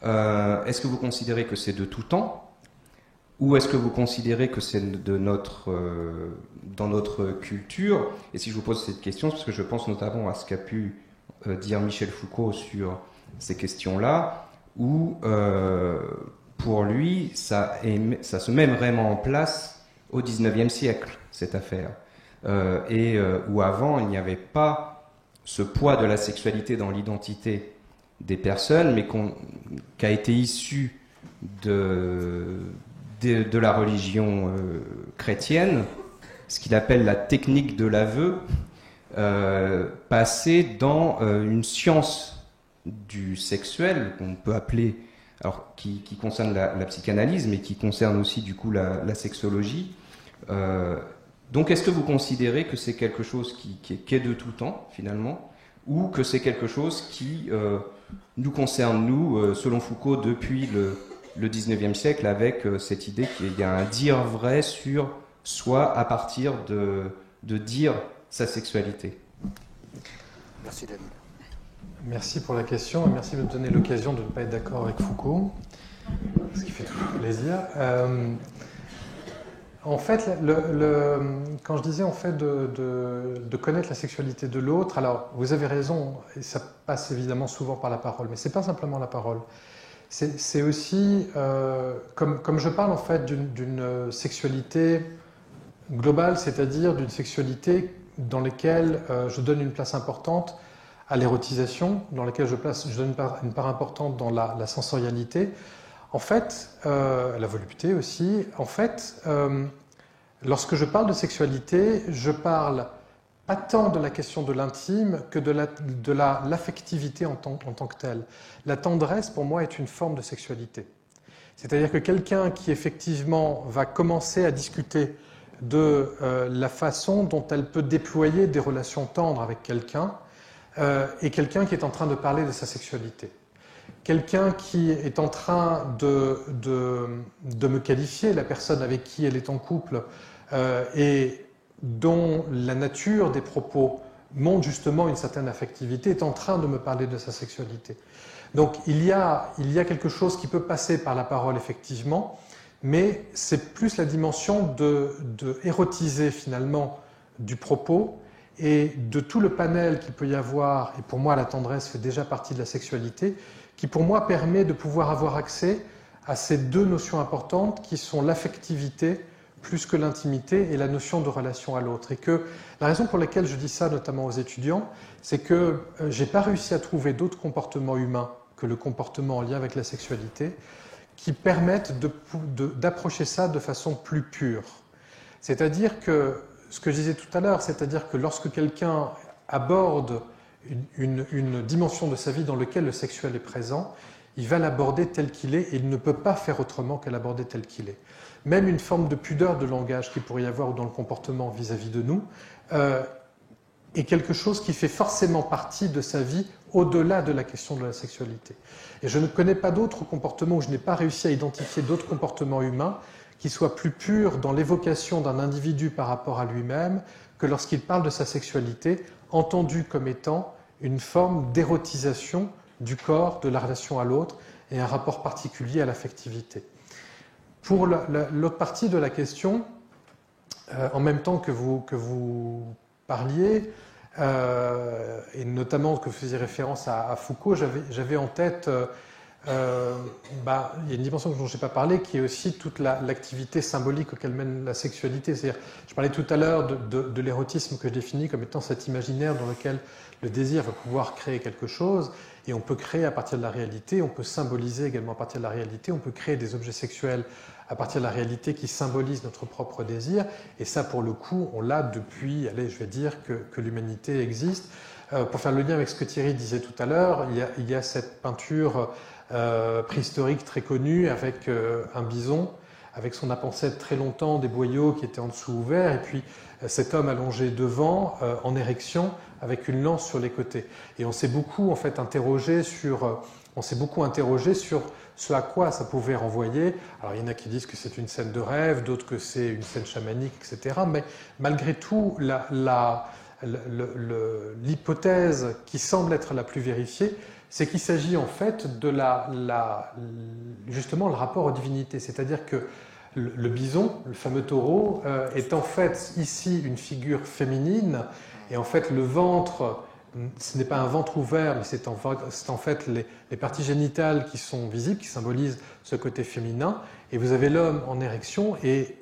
Est-ce que vous considérez que c'est de tout temps, ou est-ce que vous considérez que c'est dans notre culture? Et si je vous pose cette question, c'est parce que je pense notamment à ce qu'a pu dire Michel Foucault sur ces questions-là, où pour lui, ça se met vraiment en place au XIXe siècle, cette affaire. Où avant, il n'y avait pas ce poids de la sexualité dans l'identité des personnes, mais qui a été issu de la religion chrétienne, ce qu'il appelle la technique de l'aveu, passer dans une science du sexuel qu'on peut appeler, alors qui concerne la psychanalyse, mais qui concerne aussi du coup la sexologie. Donc est-ce que vous considérez que c'est quelque chose qui est de tout temps finalement, ou que c'est quelque chose qui nous concerne, nous, selon Foucault, depuis le 19e siècle, avec cette idée qu'il y a un dire vrai sur soi à partir de dire sa sexualité? Merci David. Merci pour la question et merci de me donner l'occasion de ne pas être d'accord avec Foucault, ce qui fait toujours plaisir. En fait, quand je disais en fait de connaître la sexualité de l'autre, alors vous avez raison, et ça passe évidemment souvent par la parole, mais c'est pas simplement la parole. C'est aussi, comme je parle en fait d'une sexualité globale, c'est-à-dire d'une sexualité dans laquelle je donne une place importante à l'érotisation, dans laquelle je donne une part importante dans la sensorialité. En fait, la volupté aussi, en fait, lorsque je parle de sexualité, je parle pas tant de la question de l'intime que de l'affectivité en tant que telle. La tendresse, pour moi, est une forme de sexualité. C'est-à-dire que quelqu'un qui, effectivement, va commencer à discuter de la façon dont elle peut déployer des relations tendres avec quelqu'un, est quelqu'un qui est en train de parler de sa sexualité. Quelqu'un qui est en train de me qualifier, la personne avec qui elle est en couple, et dont la nature des propos montre justement une certaine affectivité, est en train de me parler de sa sexualité. Donc il y a quelque chose qui peut passer par la parole effectivement, mais c'est plus la dimension de érotiser finalement du propos et de tout le panel qu'il peut y avoir, et pour moi la tendresse fait déjà partie de la sexualité, qui pour moi permet de pouvoir avoir accès à ces deux notions importantes qui sont l'affectivité plus que l'intimité et la notion de relation à l'autre. Et que la raison pour laquelle je dis ça, notamment aux étudiants, c'est que j'ai pas réussi à trouver d'autres comportements humains que le comportement en lien avec la sexualité qui permettent d'approcher ça de façon plus pure. C'est-à-dire que, ce que je disais tout à l'heure, c'est-à-dire que lorsque quelqu'un aborde une dimension de sa vie dans laquelle le sexuel est présent, il va l'aborder tel qu'il est et il ne peut pas faire autrement que l'aborder tel qu'il est. Même une forme de pudeur de langage qu'il pourrait y avoir dans le comportement vis-à-vis de nous est quelque chose qui fait forcément partie de sa vie au-delà de la question de la sexualité. Et je ne connais pas d'autres comportements, ou je n'ai pas réussi à identifier d'autres comportements humains qui soient plus purs dans l'évocation d'un individu par rapport à lui-même que lorsqu'il parle de sa sexualité, entendu comme étant une forme d'érotisation du corps, de la relation à l'autre et un rapport particulier à l'affectivité. Pour l'autre partie de la question, en même temps que vous parliez, et notamment que vous faisiez référence à Foucault, j'avais en tête, il y a une dimension dont je n'ai pas parlé, qui est aussi toute l'activité symbolique auquel mène la sexualité. C'est-à-dire, je parlais tout à l'heure de l'érotisme que je définis comme étant cet imaginaire dans lequel le désir va pouvoir créer quelque chose, et on peut créer à partir de la réalité, on peut symboliser également à partir de la réalité, on peut créer des objets sexuels à partir de la réalité qui symbolisent notre propre désir, et ça pour le coup, on l'a depuis, je vais dire que l'humanité existe. Pour faire le lien avec ce que Thierry disait tout à l'heure, il y a cette peinture préhistorique très connue avec un bison, avec son appenset très longtemps, des boyaux qui étaient en dessous ouverts, et puis cet homme allongé devant, en érection, avec une lance sur les côtés. Et on s'est beaucoup en fait interrogé sur ce à quoi ça pouvait renvoyer. Alors il y en a qui disent que c'est une scène de rêve, d'autres que c'est une scène chamanique, etc. Mais malgré tout, l'hypothèse qui semble être la plus vérifiée, c'est qu'il s'agit en fait de justement le rapport aux divinités. C'est-à-dire que le bison, le fameux taureau, est en fait ici une figure féminine, et en fait le ventre, ce n'est pas un ventre ouvert, mais c'est en fait les parties génitales qui sont visibles, qui symbolisent ce côté féminin, et vous avez l'homme en érection et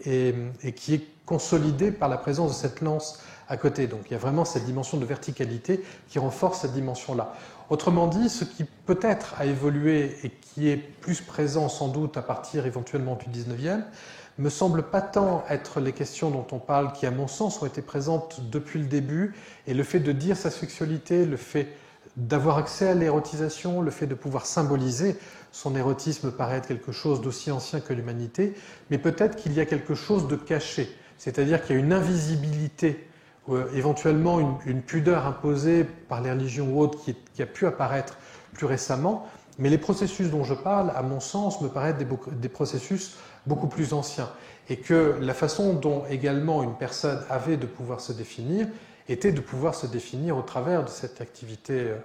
qui est consolidé par la présence de cette lance à côté. Donc il y a vraiment cette dimension de verticalité qui renforce cette dimension-là. Autrement dit, ce qui peut-être a évolué et qui est plus présent sans doute à partir éventuellement du 19e, me semble pas tant être les questions dont on parle qui, à mon sens, ont été présentes depuis le début, et le fait de dire sa sexualité, le fait d'avoir accès à l'érotisation, le fait de pouvoir symboliser son érotisme paraît être quelque chose d'aussi ancien que l'humanité, mais peut-être qu'il y a quelque chose de caché, c'est-à-dire qu'il y a une invisibilité, éventuellement une pudeur imposée par les religions ou autres qui a pu apparaître plus récemment, mais les processus dont je parle, à mon sens, me paraissent des processus beaucoup plus anciens, et que la façon dont également une personne avait de pouvoir se définir était de pouvoir se définir au travers de cette activité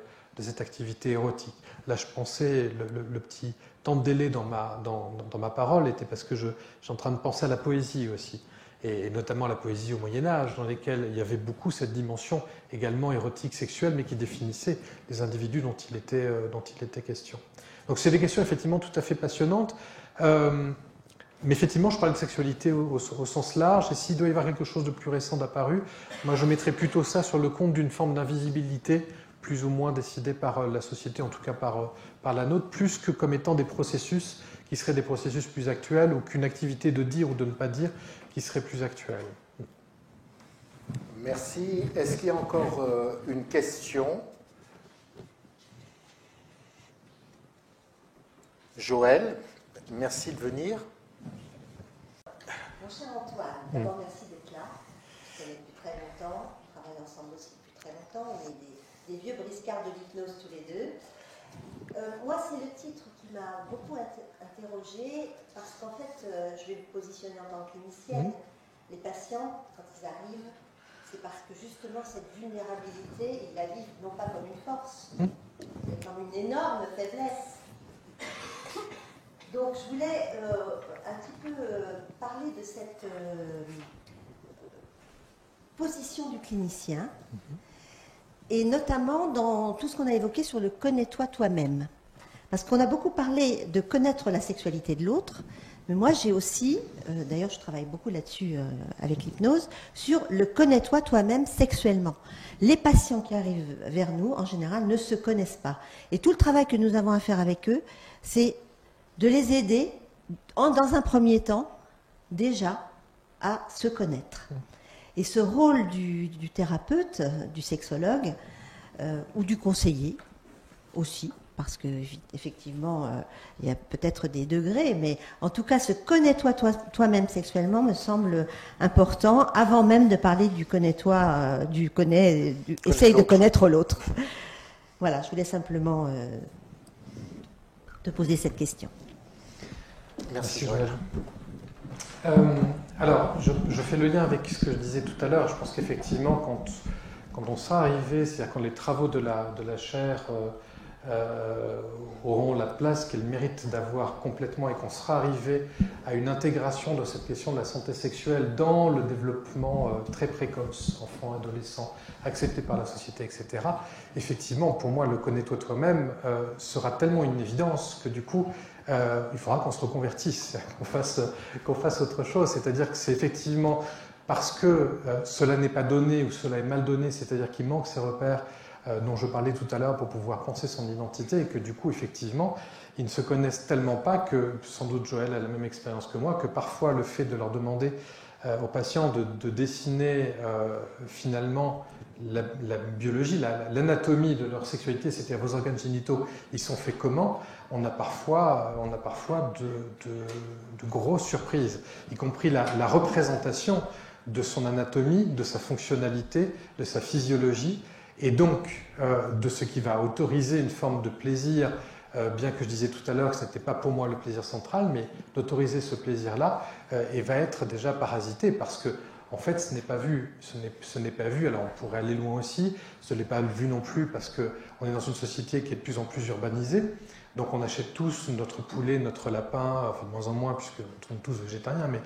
érotique. Là, je pensais, le petit temps de délai dans ma parole était parce que je suis en train de penser à la poésie aussi, et notamment la poésie au Moyen-Âge, dans lesquelles il y avait beaucoup cette dimension également érotique, sexuelle, mais qui définissait les individus dont il était question. Donc c'est des questions effectivement tout à fait passionnantes, mais effectivement je parle de sexualité au sens large, et s'il doit y avoir quelque chose de plus récent d'apparu, moi je mettrais plutôt ça sur le compte d'une forme d'invisibilité, plus ou moins décidée par la société, en tout cas par la nôtre, plus que comme étant des processus qui seraient des processus plus actuels, ou qu'une activité de dire ou de ne pas dire qui serait plus actuelle. Merci. Est-ce qu'il y a encore une question? Joël, merci de venir. Mon cher Antoine, d'abord merci d'être là. Je connais depuis très longtemps, on travaille ensemble aussi depuis très longtemps, on est des vieux briscards de l'hypnose tous les deux. Moi, c'est le titre qui m'a beaucoup interrogée, parce qu'en fait, je vais me positionner en tant que clinicienne. Les patients, quand ils arrivent, c'est parce que justement cette vulnérabilité, ils la vivent non pas comme une force, mais comme une énorme faiblesse. Donc je voulais un petit peu parler de cette position du clinicien, et notamment dans tout ce qu'on a évoqué sur le « connais-toi toi-même ». Parce qu'on a beaucoup parlé de connaître la sexualité de l'autre, mais moi j'ai aussi, d'ailleurs je travaille beaucoup là-dessus avec l'hypnose, sur le « connais-toi toi-même sexuellement ». Les patients qui arrivent vers nous, en général, ne se connaissent pas. Et tout le travail que nous avons à faire avec eux, c'est de les aider, dans un premier temps, déjà, à se connaître. Et ce rôle du thérapeute, du sexologue, ou du conseiller aussi, parce qu'effectivement, il y a peut-être des degrés, mais en tout cas, ce connais-toi toi-même sexuellement me semble important, avant même de parler du connais-toi, essaye de connaître l'autre. Voilà, je voulais simplement te poser cette question. Merci Joël. Alors, je fais le lien avec ce que je disais tout à l'heure. Je pense qu'effectivement, quand on sera arrivé, c'est-à-dire quand les travaux de la chaire auront la place qu'elles méritent d'avoir complètement, et qu'on sera arrivé à une intégration de cette question de la santé sexuelle dans le développement très précoce, enfant, adolescent, accepté par la société, etc. Effectivement, pour moi, le connais-toi toi-même sera tellement une évidence que du coup, il faudra qu'on se reconvertisse, qu'on fasse autre chose. C'est-à-dire que c'est effectivement parce que cela n'est pas donné ou cela est mal donné, c'est-à-dire qu'il manque ces repères dont je parlais tout à l'heure pour pouvoir penser son identité, et que du coup, effectivement, ils ne se connaissent tellement pas que, sans doute Joël a la même expérience que moi, que parfois le fait de leur demander aux patients de dessiner finalement la biologie, l'anatomie de leur sexualité, c'est-à-dire vos organes génitaux, ils sont faits comment, on a parfois de grosses surprises, y compris la représentation de son anatomie, de sa fonctionnalité, de sa physiologie, et donc de ce qui va autoriser une forme de plaisir, bien que je disais tout à l'heure que ce n'était pas pour moi le plaisir central, mais d'autoriser ce plaisir-là, et va être déjà parasité, parce que en fait, ce n'est pas vu. Ce n'est pas vu, alors on pourrait aller loin aussi, ce n'est pas vu non plus parce qu'on est dans une société qui est de plus en plus urbanisée, donc on achète tous notre poulet, notre lapin, enfin de moins en moins puisque on tourne tous végétariens, mais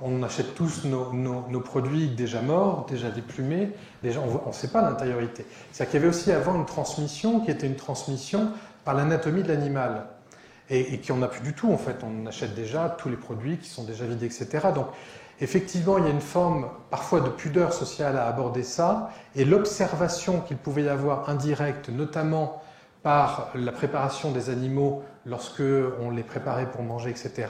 on achète tous nos produits déjà morts, déjà déplumés, déjà on ne sait pas l'intériorité. C'est-à-dire qu'il y avait aussi avant une transmission qui était une transmission par l'anatomie de l'animal, et qui on n'a plus du tout en fait, on achète déjà tous les produits qui sont déjà vidés, etc. Donc Effectivement, il y a une forme parfois de pudeur sociale à aborder ça, et l'observation qu'il pouvait y avoir indirecte, notamment par la préparation des animaux lorsque on les préparait pour manger, etc.,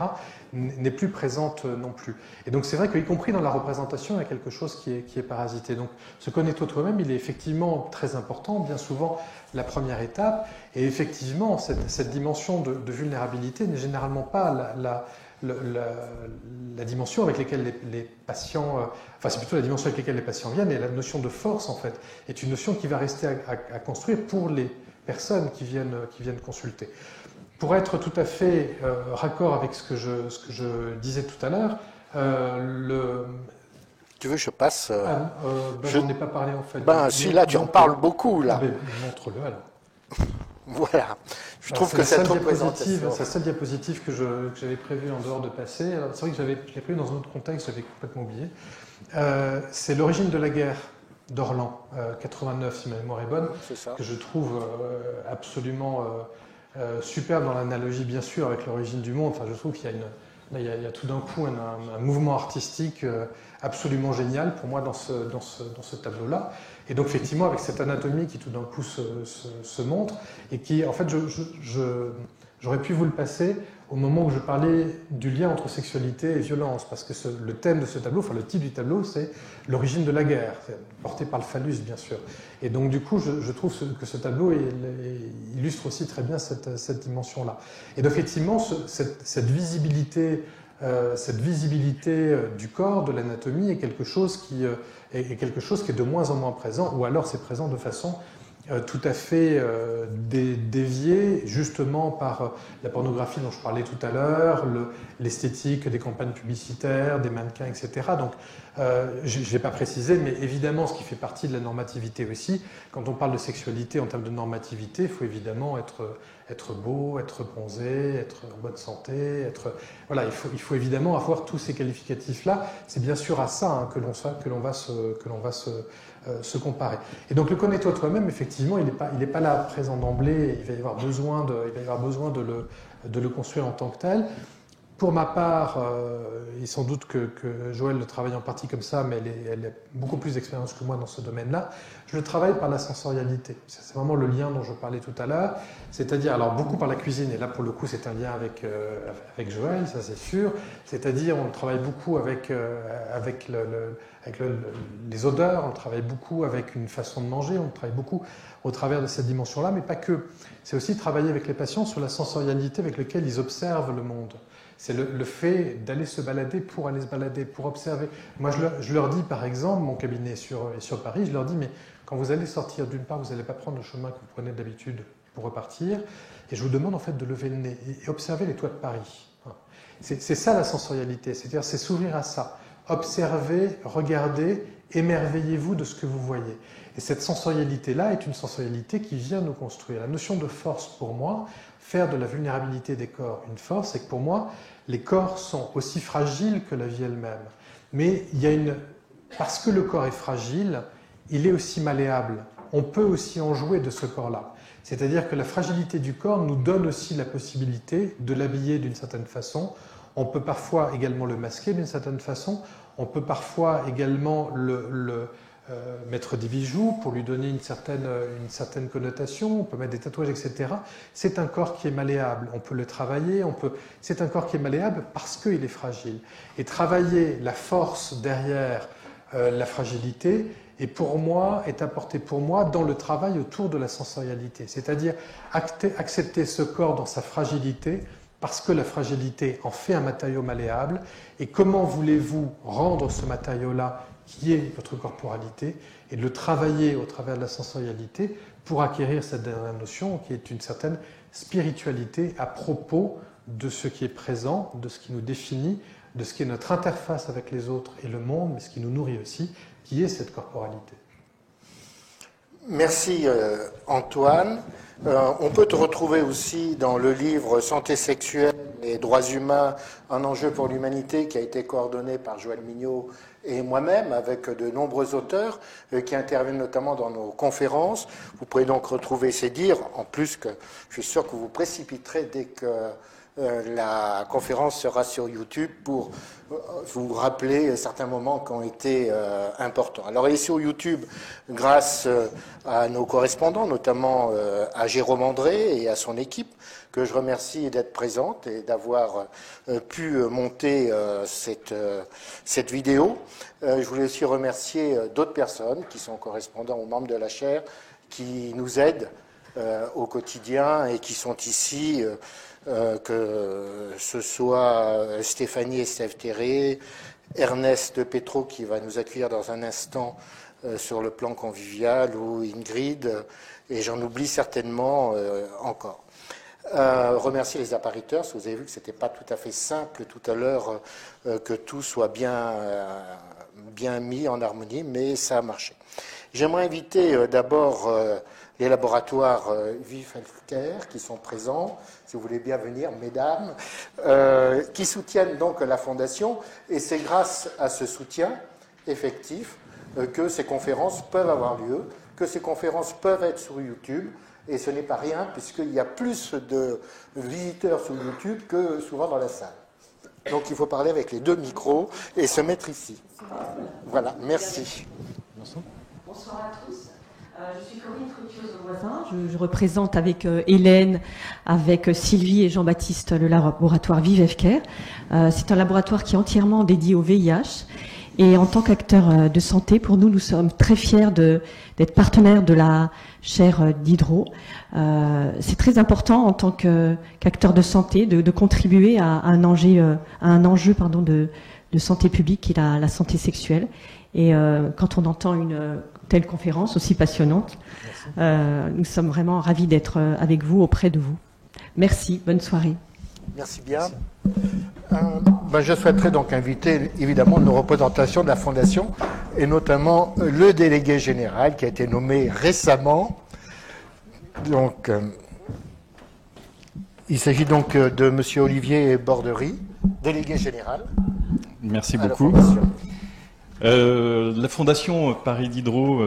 n'est plus présente non plus. Et donc c'est vrai qu'y compris dans la représentation, il y a quelque chose qui est parasité. Donc ce connais-toi toi-même, il est effectivement très important, bien souvent la première étape, et effectivement cette dimension de vulnérabilité n'est généralement pas la dimension avec laquelle les patients, enfin c'est plutôt la dimension avec laquelle les patients viennent, et la notion de force en fait est une notion qui va rester à construire pour les personnes qui viennent consulter. Pour être tout à fait raccord avec ce que je disais tout à l'heure, Tu veux que je passe j'en ai pas parlé en fait. Si, là, tu en parles beaucoup, là. Montre-le alors. Voilà. Je trouve que cette représentation... C'est la seule diapositive que j'avais prévu en dehors de passer. C'est vrai que je l'ai prévu dans un autre contexte, j'avais complètement oublié. C'est l'origine de la guerre d'Orlan, 89 si ma mémoire est bonne, que je trouve absolument superbe dans l'analogie bien sûr avec l'origine du monde. Enfin, je trouve qu'il y a tout d'un coup un mouvement artistique absolument génial pour moi dans ce tableau-là. Et donc effectivement avec cette anatomie qui tout d'un coup se montre et qui en fait j'aurais pu vous le passer au moment où je parlais du lien entre sexualité et violence, parce que le thème de ce tableau, enfin le titre du tableau, c'est l'origine de la guerre, porté par le phallus bien sûr. Et donc du coup, je trouve que ce tableau illustre aussi très bien cette dimension-là. Et donc effectivement, cette visibilité du corps, de l'anatomie, est quelque chose qui est de moins en moins présent, ou alors c'est présent de façon tout à fait déviée, justement par la pornographie dont je parlais tout à l'heure, l'esthétique des campagnes publicitaires, des mannequins, etc. Donc, je ne l'ai pas précisé, mais évidemment, ce qui fait partie de la normativité aussi, quand on parle de sexualité en termes de normativité, il faut évidemment être beau, être bronzé, être en bonne santé, voilà, il faut évidemment avoir tous ces qualificatifs-là. C'est bien sûr à ça que l'on va se comparer. Et donc le connais-toi toi-même, effectivement, il n'est pas là présent d'emblée, il va y avoir besoin de le construire en tant que tel. Pour ma part, et sans doute que Joël le travaille en partie comme ça, mais elle a beaucoup plus d'expérience que moi dans ce domaine-là, je le travaille par la sensorialité. C'est vraiment le lien dont je parlais tout à l'heure, c'est-à-dire, alors beaucoup par la cuisine, et là pour le coup c'est un lien avec Joël, ça c'est sûr, c'est-à-dire on travaille beaucoup avec les odeurs, on travaille beaucoup avec une façon de manger, on travaille beaucoup au travers de cette dimension-là, mais pas que. C'est aussi travailler avec les patients sur la sensorialité avec laquelle ils observent le monde. C'est le fait d'aller se balader pour aller se balader, pour observer. Moi, je leur dis, par exemple, mon cabinet est sur Paris, je leur dis, mais quand vous allez sortir, d'une part, vous n'allez pas prendre le chemin que vous prenez d'habitude pour repartir, et je vous demande en fait de lever le nez et observer les toits de Paris. C'est ça la sensorialité, c'est-à-dire c'est s'ouvrir à ça. Observez, regardez, émerveillez-vous de ce que vous voyez. Et cette sensorialité-là est une sensorialité qui vient nous construire. La notion de force, pour moi, faire de la vulnérabilité des corps une force, c'est que pour moi, les corps sont aussi fragiles que la vie elle-même. Mais parce que le corps est fragile, il est aussi malléable. On peut aussi en jouer de ce corps-là. C'est-à-dire que la fragilité du corps nous donne aussi la possibilité de l'habiller d'une certaine façon. On peut parfois également le masquer d'une certaine façon. On peut parfois également mettre des bijoux pour lui donner une certaine connotation. On peut mettre des tatouages, etc. C'est un corps qui est malléable. On peut le travailler. C'est un corps qui est malléable parce qu'il est fragile. Et travailler la force derrière la fragilité est apporté pour moi dans le travail autour de la sensorialité. C'est-à-dire accepter ce corps dans sa fragilité parce que la fragilité en fait un matériau malléable. Et comment voulez-vous rendre ce matériau-là qui est votre corporalité et de le travailler au travers de la sensorialité pour acquérir cette dernière notion qui est une certaine spiritualité à propos de ce qui est présent, de ce qui nous définit, de ce qui est notre interface avec les autres et le monde, mais ce qui nous nourrit aussi, qui est cette corporalité. Merci Antoine. On peut te retrouver aussi dans le livre Santé sexuelle et droits humains, un enjeu pour l'humanité, qui a été coordonné par Joël Mignot et moi-même, avec de nombreux auteurs qui interviennent notamment dans nos conférences. Vous pourrez donc retrouver ces dires, en plus que je suis sûr que vous vous précipiterez dès que la conférence sera sur YouTube pour vous rappeler certains moments qui ont été importants. Alors, elle est sur YouTube grâce à nos correspondants, notamment à Jérôme André et à son équipe, que je remercie d'être présente et d'avoir pu monter cette vidéo. Je voulais aussi remercier d'autres personnes qui sont correspondants ou membres de la chaire, qui nous aident au quotidien et qui sont ici, que ce soit Stéphanie et Steph Terré, Ernest Petro qui va nous accueillir dans un instant sur le plan convivial, ou Ingrid, et j'en oublie certainement encore. Remercier les appariteurs, parce que vous avez vu que ce n'était pas tout à fait simple tout à l'heure que tout soit bien mis en harmonie, mais ça a marché. J'aimerais inviter d'abord les laboratoires Vif Healthcare qui sont présents, si vous voulez bien venir, mesdames, qui soutiennent donc la Fondation, et c'est grâce à ce soutien effectif que ces conférences peuvent avoir lieu, que ces conférences peuvent être sur YouTube, et ce n'est pas rien, puisqu'il y a plus de visiteurs sur YouTube que souvent dans la salle. Donc il faut parler avec les deux micros et se mettre ici. Voilà, merci. Bonsoir à tous. Je suis Corinne Fructueuse au voisin. Je représente avec Hélène, avec Sylvie et Jean-Baptiste le laboratoire Vive Healthcare. C'est un laboratoire qui est entièrement dédié au VIH. Et en tant qu'acteur de santé, pour nous, nous sommes très fiers d'être partenaires de la chaire d'Hydro. C'est très important en tant qu'acteur de santé de contribuer à un enjeu de santé publique qui est la santé sexuelle. Et quand on entend une telle conférence aussi passionnante, nous sommes vraiment ravis d'être avec vous, auprès de vous. Merci, bonne soirée. Merci bien. Je souhaiterais donc inviter évidemment nos représentations de la Fondation, et notamment le délégué général qui a été nommé récemment. Donc, il s'agit donc de M. Olivier Bordery, délégué général. Merci beaucoup. La Fondation Paris Diderot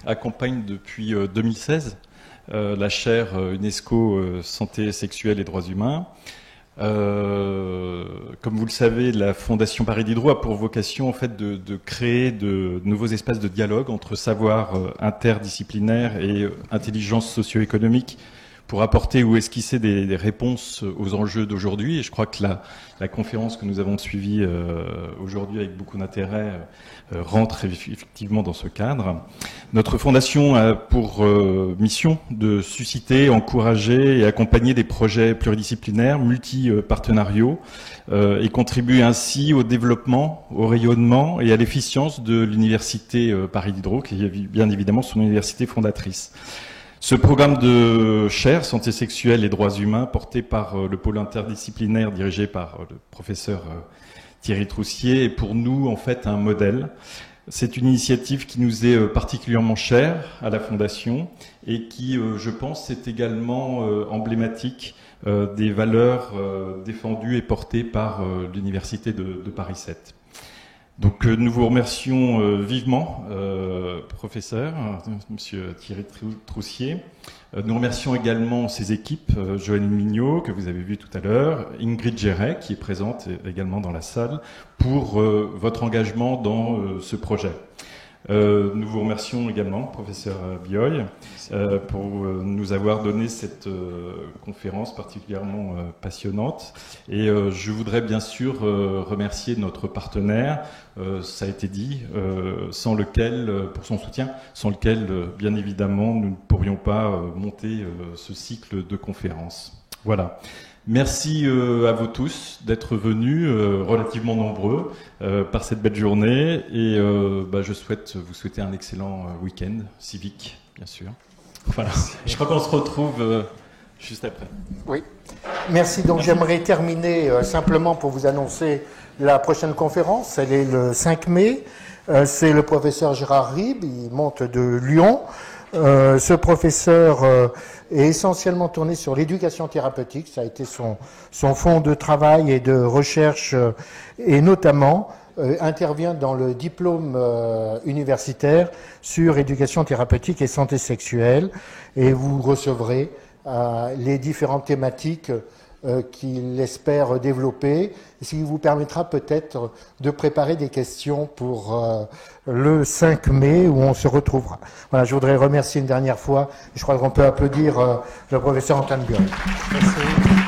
accompagne depuis 2016 la chaire UNESCO Santé sexuelle et droits humains. Comme vous le savez, la Fondation Paris Diderot a pour vocation en fait de créer de nouveaux espaces de dialogue entre savoir interdisciplinaire et intelligence socio-économique pour apporter ou esquisser des réponses aux enjeux d'aujourd'hui. Et je crois que la conférence que nous avons suivie aujourd'hui avec beaucoup d'intérêt rentre effectivement dans ce cadre. Notre fondation a pour mission de susciter, encourager et accompagner des projets pluridisciplinaires, multi-partenariaux, et contribuer ainsi au développement, au rayonnement et à l'efficience de l'université Paris Diderot, qui est bien évidemment son université fondatrice. Ce programme de chaire santé sexuelle et droits humains, porté par le pôle interdisciplinaire dirigé par le professeur Thierry Troussier, est pour nous en fait un modèle. C'est une initiative qui nous est particulièrement chère à la Fondation et qui, je pense, est également emblématique des valeurs défendues et portées par l'université de Paris 7. Donc nous vous remercions vivement, professeur, monsieur Thierry Troussier. Nous remercions également ses équipes, Joël Mignot, que vous avez vu tout à l'heure, Ingrid Géret, qui est présente également dans la salle, pour votre engagement dans ce projet. Nous vous remercions également, professeur Bioy, pour nous avoir donné cette conférence particulièrement passionnante. Et je voudrais bien sûr remercier notre partenaire, ça a été dit, sans lequel, pour son soutien, sans lequel, bien évidemment, nous ne pourrions pas monter ce cycle de conférences. Voilà. Merci à vous tous d'être venus, relativement nombreux, par cette belle journée. Et je souhaite vous souhaiter un excellent week-end civique, bien sûr. Voilà. Je crois qu'on se retrouve juste après. Oui. Merci. Donc j'aimerais terminer simplement pour vous annoncer la prochaine conférence. Elle est le 5 mai. C'est le professeur Gérard Ribes. Il monte de Lyon. Ce professeur est essentiellement tourné sur l'éducation thérapeutique. Ça a été son fond de travail et de recherche, et notamment intervient dans le diplôme universitaire sur éducation thérapeutique et santé sexuelle. Et vous recevrez les différentes thématiques qu'il espère développer, et ce qui vous permettra peut-être de préparer des questions pour le 5 mai où on se retrouvera. Voilà, je voudrais remercier une dernière fois, je crois qu'on peut applaudir le professeur Antoine Biol. Merci.